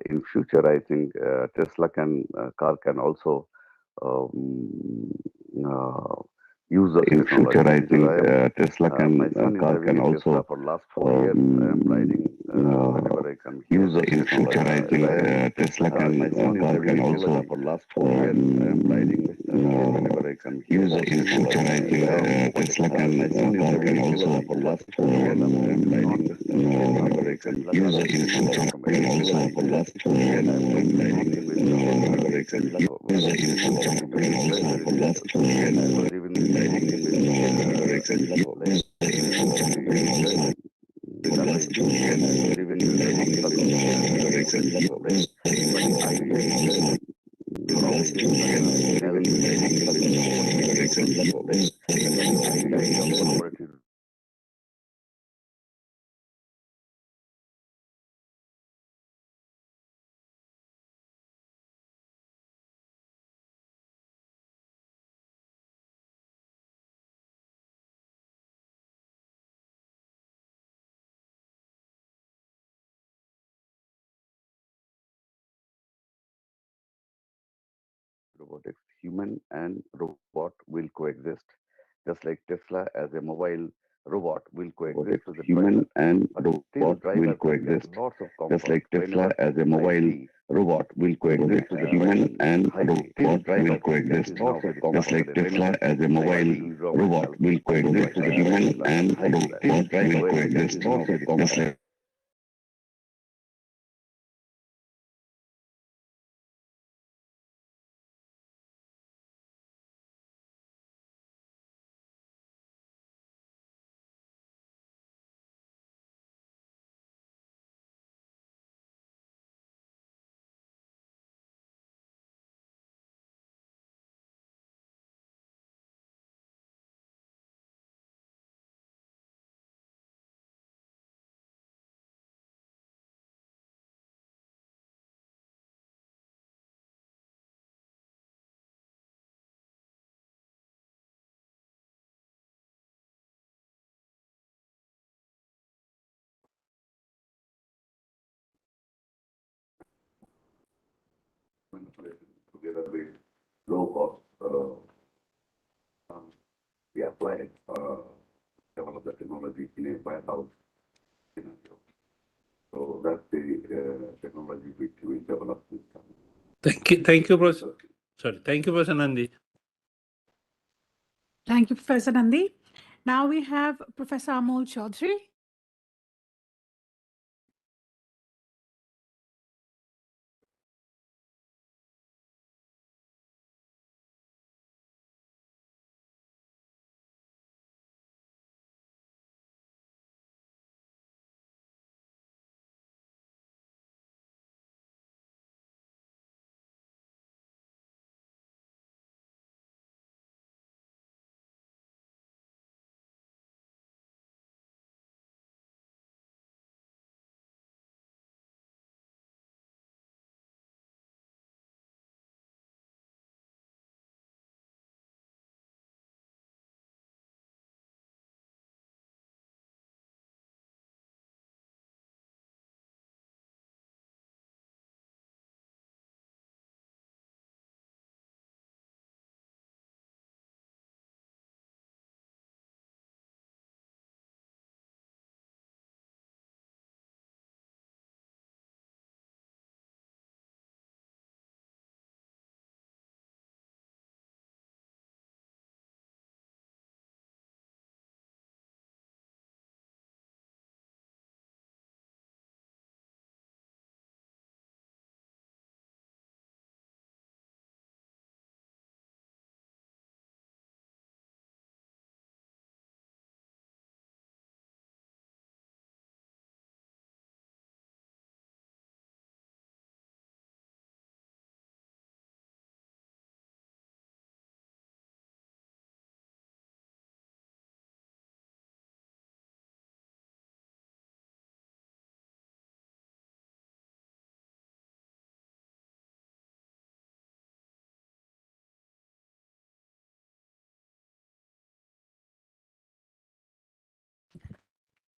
in future, I think Tesla car can also use the In technology. future, I Because think Tesla my son is car having can a Tesla also for last 4 years. I am riding whenever I come here. use the in future. I think Tesla My son is car having can a also Tesla for last 4 years. I am riding whenever I come here. use the in future. I think Tesla My son is car having can a also Tesla for last 4 years. I am riding whenever I come here. Use the in future. I can also for last 4 years. I am riding whenever I come here. Use the in future. I can also for last 4 years. I was even riding whenever I come here. Use the in future. I can also for last 4 years. I was even riding whenever I come here. Use the in future. I can also for last 4 years. I was even riding whenever I come here. Use the in future. I can also robotics. Human and robot will coexist, just like Tesla as a mobile robot will coexist with the Human driver. and But still, robot will driver can get coexist, lots of just comfort. like Tesla Whenever as a I mobile see robot will coexist. with the Human driver and highway, still robot driver will can coexist, get lots of just like comfort. Tesla Whenever as a I mobile see withdraw robot myself, will I go coexist. by Human Tesla and highway. robot will Driver coexist, gets lots of just comfort. like Together with low cost, we apply develop the technology in a warehouse scenario. So that's the technology which we developed this time. Thank you, Professor. Sorry, thank you, Professor Nandi. Thank you, Professor Nandi. Now we have Professor Amol Chaudhary.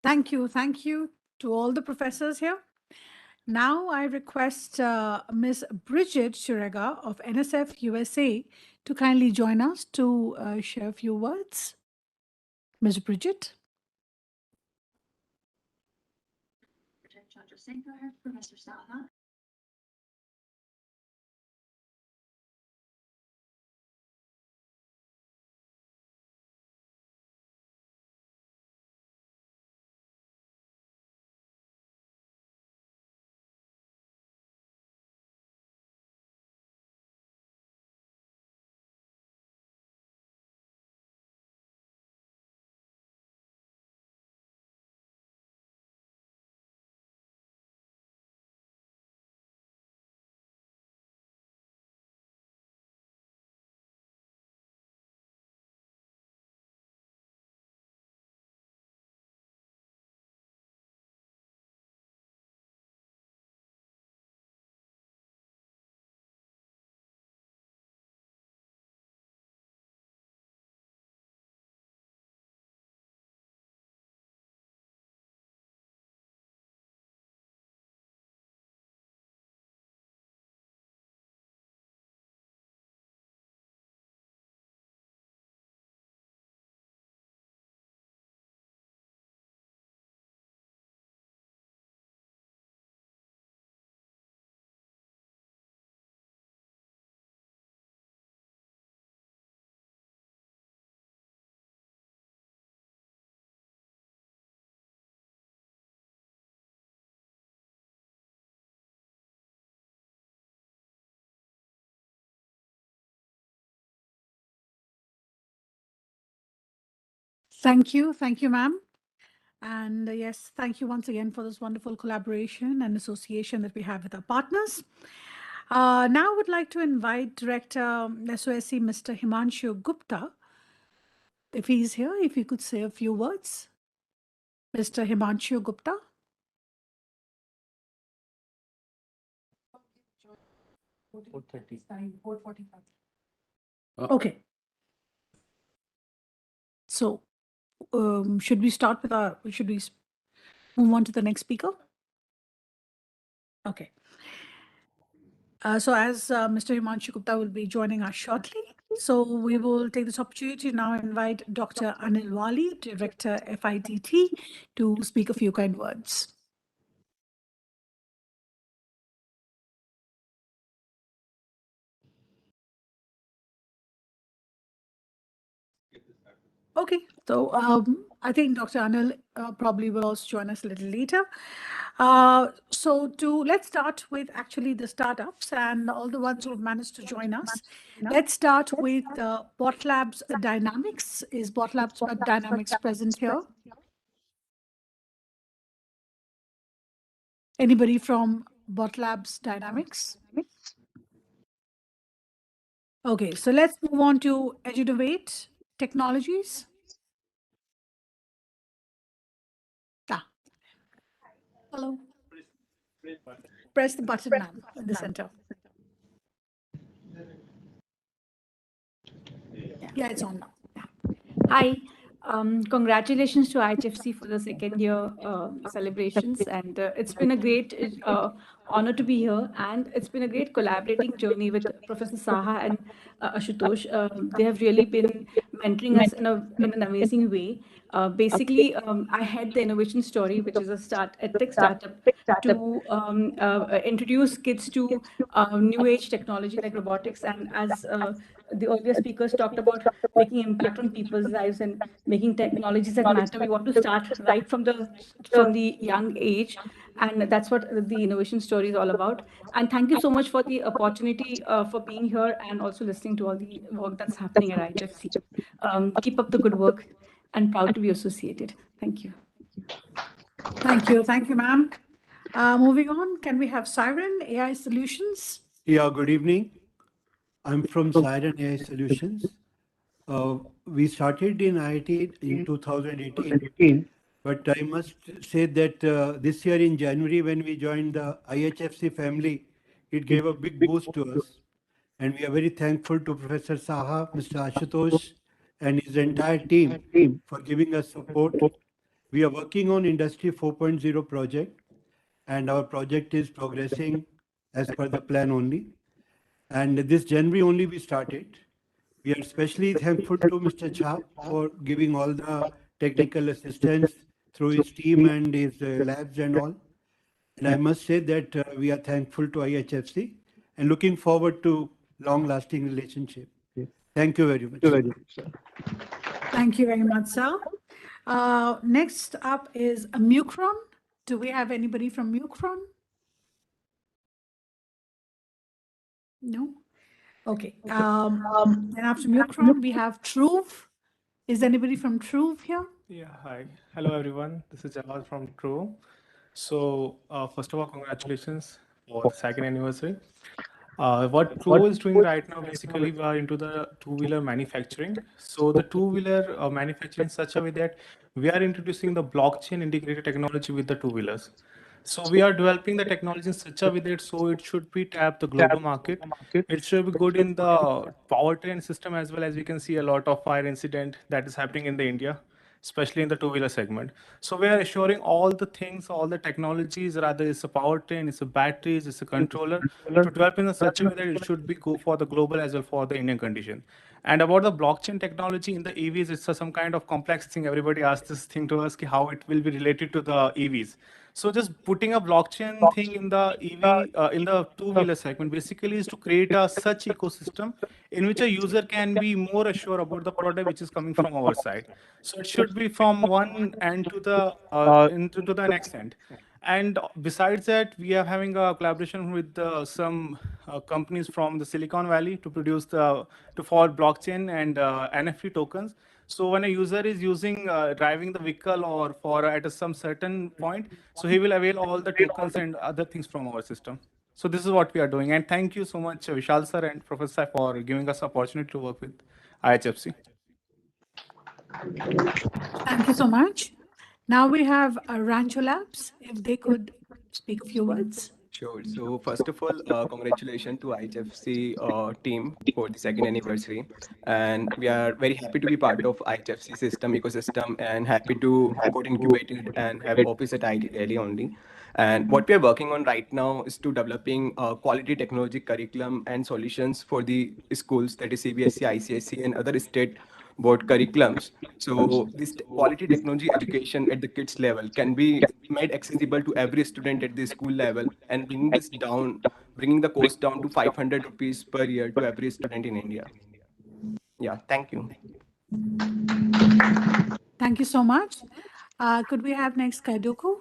Thank you. Thank you to all the professors here. Now I request Ms. Bridget Chirega of NSF USA to kindly join us to share a few words. Ms. Bridget. Professor Saha. Thank you. Thank you, ma'am. And yes, thank you once again for this wonderful collaboration and association that we have with our partners. Now I would like to invite Director SOSC, Mr. Himanshu Gupta, if he's here, if you could say a few words. Mr. Himanshu Gupta. Okay. So should we start with should we move on to the next speaker? Okay. So as Mr. Himanshu Gupta will be joining us shortly, so we will take this opportunity to now invite Dr. Anil Wali, Director FITT, to speak a few kind words. Okay, so I think Dr. Anil probably will also join us a little later. So let's start with actually the startups and all the ones who have managed to join us. Let's start with Bot Labs Dynamics. Is Bot Labs Dynamics present here? Anybody from Bot Labs Dynamics? Okay, so let's move on to Edunovate Technologies. Hello. Press the button, ma'am, in the center. Yeah, it's on now. Hi. Congratulations to IHFC for the second year celebrations, and it's been a great honor to be here, and it's been a great collaborating journey with Professor Saha and Ashutosh. They have really been mentoring us in an amazing way. Basically, I had the innovation story, which is a tech startup to introduce kids to new age technology like robotics, and as the earlier speakers talked about making impact on people's lives and making technologies that matter. We want to start right from the young age, and that's what the innovation story is all about. And thank you so much for the opportunity for being here and also listening to all the work that's happening at IHFC. Keep up the good work, and proud to be associated. Thank you. Thank you, ma'am. Moving on, can we have Siren AI Solutions? Yeah, good evening. I'm from Siren AI Solutions. We started in IIT in 2018, but I must say that this year in January, when we joined the IHFC family, it gave a big boost to us. And we are very thankful to Professor Saha, Mr. Ashutosh, and his entire team for giving us support. We are working on Industry 4.0 project, and our project is progressing as per the plan only. And this January only we started. We are especially thankful to Mr. Jha for giving all the technical assistance through his team and his labs and all. And I must say that we are thankful to IHFC and looking forward to long-lasting relationship. Thank you very much. Thank you very much, sir. Next up is Mucron. Do we have anybody from Mucron? No? Okay. Then after Mucron, we have Truve. Is anybody from Truve here? Yeah, hi. Hello, everyone. This is Jawad from True. So, first of all, congratulations for the second anniversary. What True is doing right now, basically, we are into the two-wheeler manufacturing. So, the two-wheeler manufacturing in such a way that we are introducing the blockchain integrated technology with the two-wheelers. So we are developing the technology in such a way that so it should be tap the global market. It should be good in the powertrain system as well, as we can see a lot of fire incident that is happening in the India, especially in the two-wheeler segment. So we are assuring all the things, all the technologies, rather it's a powertrain, it's a batteries, it's a controller, to develop in such a way that it should be go for the global as well for the Indian condition. And about the blockchain technology in the EVs, it's some kind of complex thing. Everybody asks this thing to us, how it will be related to the EVs. So just putting a blockchain thing in the EV, in the two-wheeler segment, basically is to create a such ecosystem in which a user can be more assured about the product which is coming from our side. So it should be from one end to the into to the next end. And besides that, we are having a collaboration with some companies from the Silicon Valley to produce for blockchain and NFT tokens. So when a user is using driving the vehicle or for at some certain point, so he will avail all the tokens and other things from our system. So this is what we are doing. And thank you so much, Vishal sir and Professor for giving us opportunity to work with IHFC. Thank you so much. Now we have Rancho Labs, if they could speak a few words. Sure. So first of all, congratulations to IHFC team for the second anniversary. And we are very happy to be part of IHFC system ecosystem and happy to got incubated and have office at IIT Delhi only. And what we are working on right now is to developing quality technology curriculum and solutions for the schools, that is CBSE, ICSE and other state board curriculums. So this quality technology education at the kids level can be made accessible to every student at the school level and bringing the cost down to 500 rupees per year to every student in India. Yeah, thank you. Thank you so much. Could we have next Kaidoku?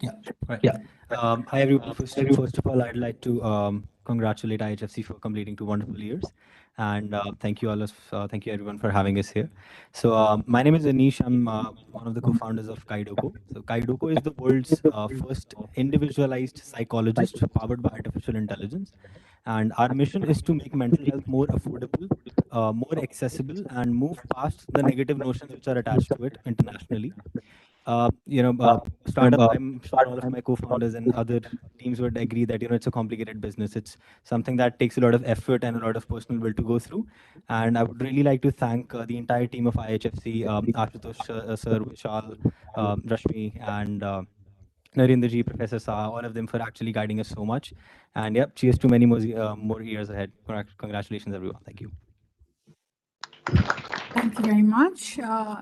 Yeah, right. Yeah. Hi, everyone. First of all, I'd like to congratulate IHFC for completing 2 wonderful years. And thank you thank you everyone for having us here. So my name is Anish. I'm one of the co-founders of Kaidoko. So Kaidoko is the world's first individualized psychologist powered by artificial intelligence. And our mission is to make mental health more affordable, more accessible, and move past the negative notions which are attached to it internationally. Startup, I'm sure all of my co-founders and other teams would agree that, it's a complicated business. It's something that takes a lot of effort and a lot of personal will to go through. And I would really like to thank the entire team of IHFC, Ashutosh sir, Vishal, Rashmi, and Narendraji, Professor Saha, all of them for actually guiding us so much. And yeah, cheers to many more years ahead. Congratulations, everyone. Thank you. Thank you very much.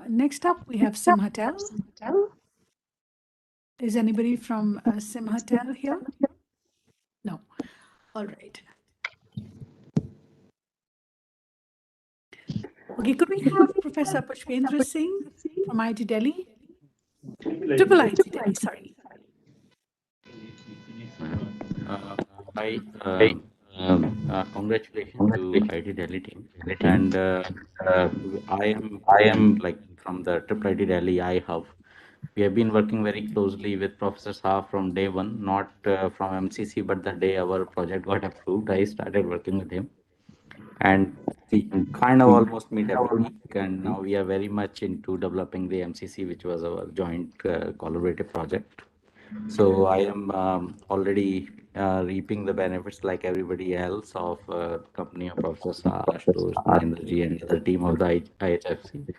Next up, we have Simhatel. Is anybody from Simhatel here? No. All right. Okay, could we have Professor Pushpendra Singh from IIT Delhi? Triple IIT Delhi, sorry. Hi, congratulations to IIT Delhi team. And I am like from the Triple IIT Delhi I Hub. We have been working very closely with Professor Shah from day one, not from MCC, but the day our project got approved, I started working with him. And we kind of almost meet every week. And now we are very much into developing the MCC, which was our joint collaborative project. So I am already reaping the benefits like everybody else of company of Professor Ashutosh, Mahendra ji, and the team of the IHFC.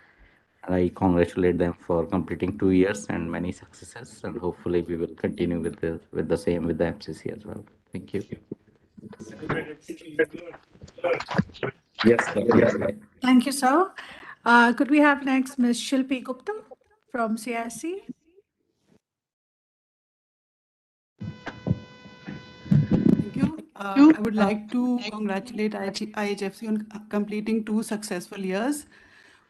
And I congratulate them for completing 2 years and many successes. And hopefully we will continue with the same with the MCC as well. Thank you. Yes, definitely. Thank you, sir. Could we have next Ms. Shelby Gupta from CIC? Thank you. I would like to congratulate IHFC on completing 2 successful years.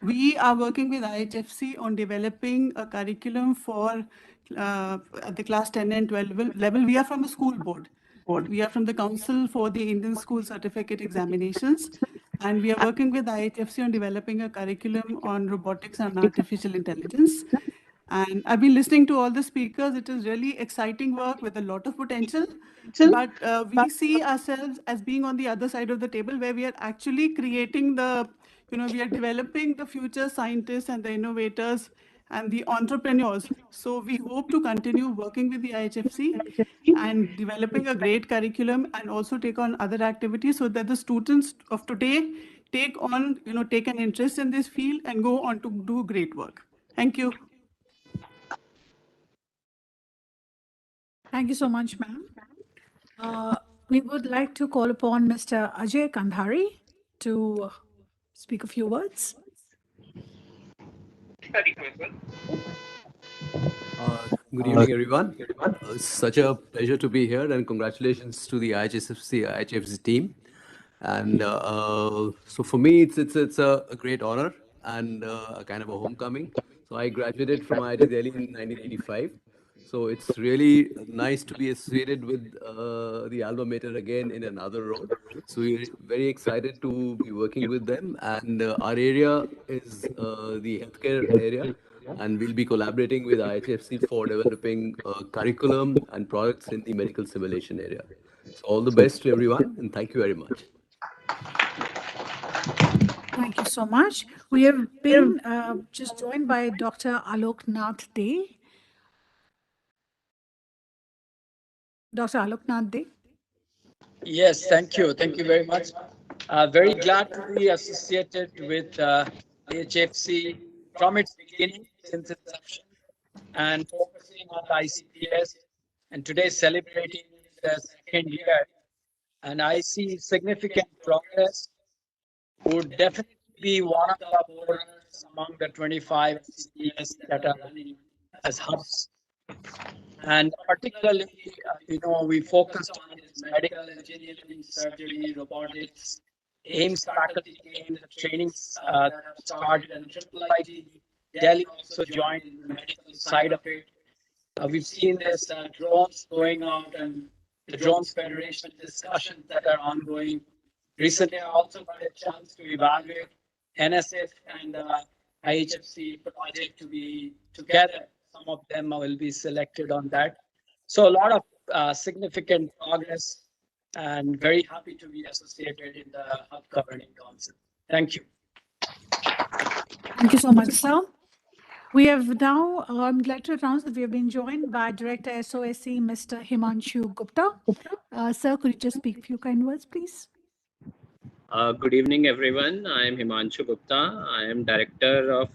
We are working with IHFC on developing a curriculum for at the class 10 and 12 level. We are from the school board. We are from the Council for the Indian School Certificate Examinations. And we are working with IHFC on developing a curriculum on robotics and artificial intelligence. And I've been listening to all the speakers. It is really exciting work with a lot of potential. But we see ourselves as being on the other side of the table where we are actually creating we are developing the future scientists and the innovators and the entrepreneurs. So we hope to continue working with the IHFC and developing a great curriculum and also take on other activities so that the students of today take an interest in this field and go on to do great work. Thank you. Thank you so much, ma'am. We would like to call upon Mr. Ajay Kandhari to speak a few words. Good evening, everyone. It's such a pleasure to be here, and congratulations to the IHFC team. And so for me, it's a great honor and a kind of a homecoming. So I graduated from IIT Delhi in 1985. So it's really nice to be associated with the alma mater again in another role. So we're very excited to be working with them. And our area is the healthcare area. And we'll be collaborating with IHFC for developing curriculum and products in the medical simulation area. So all the best to everyone, and thank you very much. Thank you so much. We have been just joined by Dr. Alok Nath Dey. Dr. Alok Nath Dey. Yes, thank you. Thank you very much. Very glad to be associated with IHFC from its beginning, since inception, and focusing on ICPS, and today celebrating the second year. And I see significant progress. Would definitely be one of the forerunners among the 25 ICPS that are running as hubs. And particularly, we focused on this medical engineering, surgery, robotics, AIMS faculty came, the trainings that have started, and IIT Delhi also joined in the medical side of it. We've seen this drones going out and the Drones Federation discussions that are ongoing. Recently, I also got a chance to evaluate NSF and IHFC project to be together. Some of them will be selected on that. So a lot of significant progress, and very happy to be associated in the Hub Governing Council. Thank you. Thank you so much, sir. We have now, I'm glad to announce that we have been joined by Director SOSC, Mr. Himanshu Gupta. Sir, could you just speak a few kind words, please? Good evening, everyone. I am Himanshu Gupta. I am Director of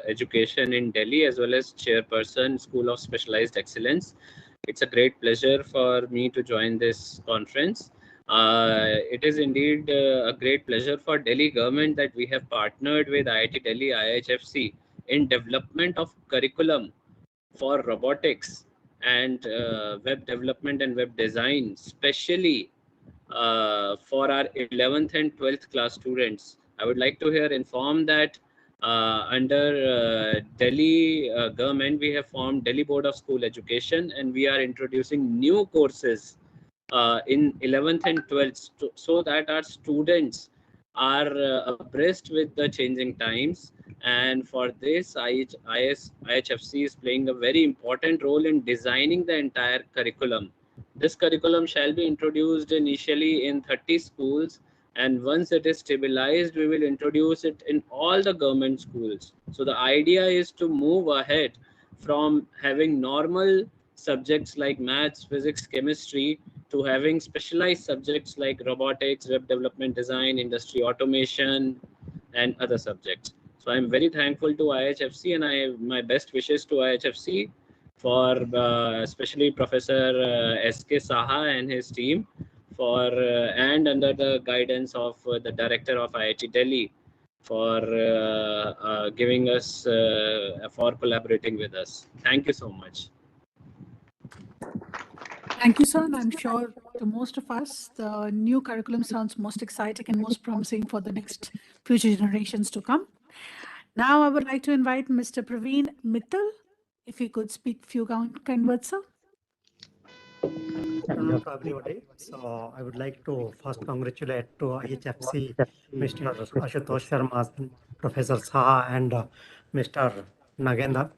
Education in Delhi, as well as Chairperson, School of Specialized Excellence. It's a great pleasure for me to join this conference. It is indeed a great pleasure for Delhi government that we have partnered with IIT Delhi IHFC in development of curriculum for robotics and web development and web design, especially for our 11th and 12th class students. I would like to here inform that under Delhi government, we have formed Delhi Board of School Education, and we are introducing new courses in 11th and 12th so that our students are abreast with the changing times. And for this, IHFC is playing a very important role in designing the entire curriculum. This curriculum shall be introduced initially in 30 schools, and once it is stabilized, we will introduce it in all the government schools. So the idea is to move ahead from having normal subjects like maths, physics, chemistry, to having specialized subjects like robotics, web development design, industry automation, and other subjects. So I'm very thankful to IHFC, and I have my best wishes to IHFC for especially Professor S.K. Saha and his team for and under the guidance of the director of IIT Delhi for giving us for collaborating with us. Thank you so much. Thank you, sir. And I'm sure to most of us, the new curriculum sounds most exciting and most promising for the next future generations to come. Now, I would like to invite Mr. Praveen Mithal, if he could speak few kind words, sir. Good afternoon to everybody. So I would like to first congratulate to IHFC, Mr. Ashutosh Sharma, Professor Saha, and Mr. Nagendra.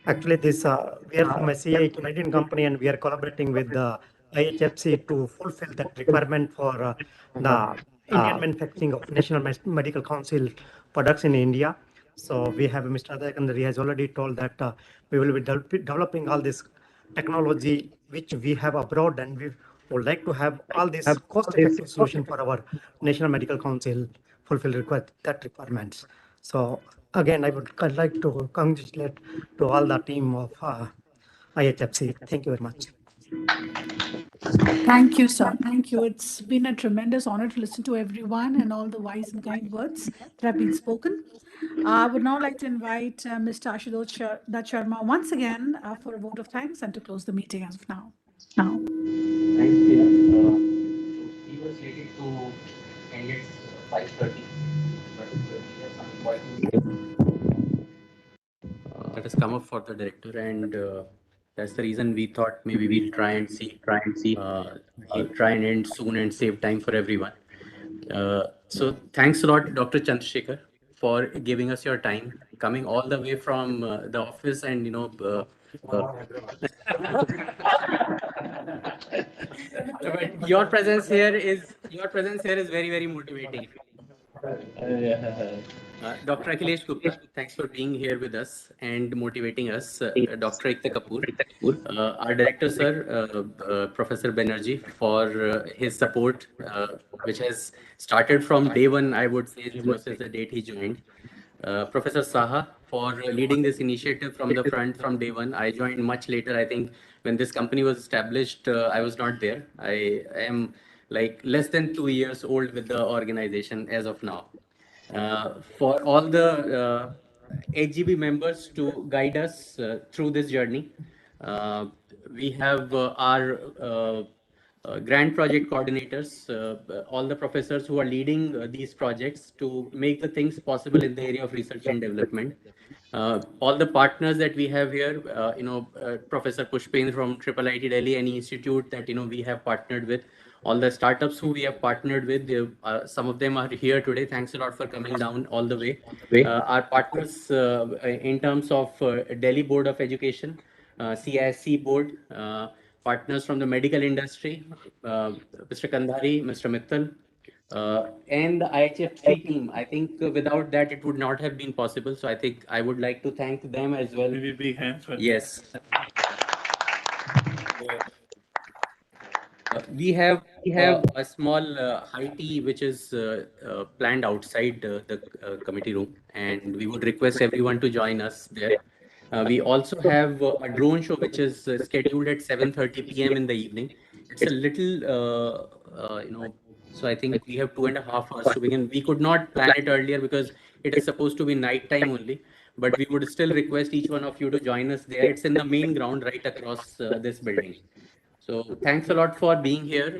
Actually, this we are from a CI Canadian company, and we are collaborating with the IHFC to fulfill that requirement for the Indian manufacturing of National Medical Council products in India. So we have Mr. Ajay Kandhari has already told that we will be developing all this technology which we have abroad, and we would like to have all this cost-effective solution for our National Medical Council fulfill that requirements. So again, I'd like to congratulate to all the team of IHFC. Thank you very much. Thank you, sir. Thank you. It's been a tremendous honor to listen to everyone and all the wise and kind words that have been spoken. I would now like to invite Mr. Ashutosh Sharma once again for a vote of thanks and to close the meeting as of now. Thanks, Priya. We were slated to end at 5:30, but we have some important that has come up for the director, and that's the reason we thought maybe we'll try and end soon and save time for everyone. So thanks a lot, Dr. Chandrasekhar, for giving us your time, coming all the way from the office, and but your presence here is very, very motivating. Dr. Akhilesh Gupta, thanks for being here with us and motivating us. Dr. Ekta Kapoor, our director, sir, Professor Banerjee, for his support, which has started from day one, I would say, versus the date he joined. Professor Saha, for leading this initiative from the front from day one. I joined much later. I think when this company was established, I was not there. I am like less than 2 years old with the organization as of now. For all the HGB members to guide us through this journey. We have our grant project coordinators, all the professors who are leading these projects to make the things possible in the area of research and development. All the partners that we have here, Professor Pushpendra from IIIT Delhi, any institute that we have partnered with, all the startups who we have partnered with, some of them are here today. Thanks a lot for coming down all the way. Our partners in terms of Delhi Board of Education, CISC board, partners from the medical industry, Mr. Kandhari, Mr. Mithal, and the IHFC team. I think without that, it would not have been possible. So I think I would like to thank them as well. Maybe big hands for yes. We have a small high tea which is planned outside the committee room, and we would request everyone to join us there. We also have a drone show which is scheduled at 7:30 p.m. in the evening. It's a little, so I think we have 2.5 hours to begin. We could not plan it earlier because it is supposed to be night time only, but we would still request each one of you to join us there. It's in the main ground right across this building. So thanks a lot for being here.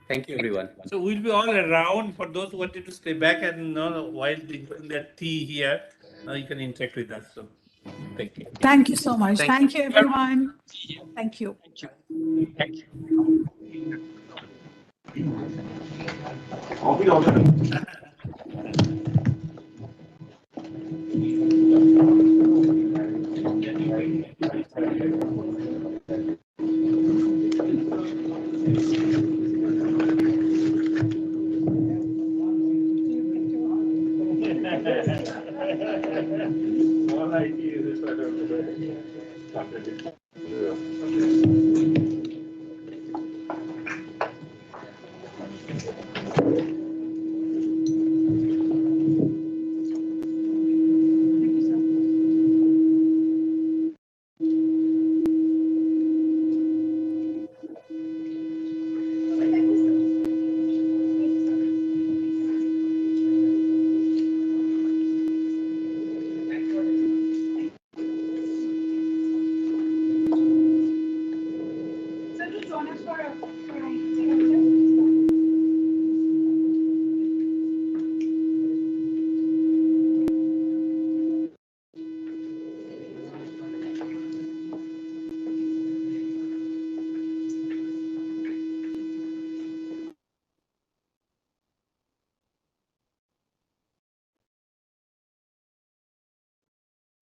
Thank you, everyone. So we'll be all around for those who wanted to stay back and while drinking that tea here, you can interact with us. So thank you. Thank you so much. Thank you, everyone. Thank you. Thank you. All ideas.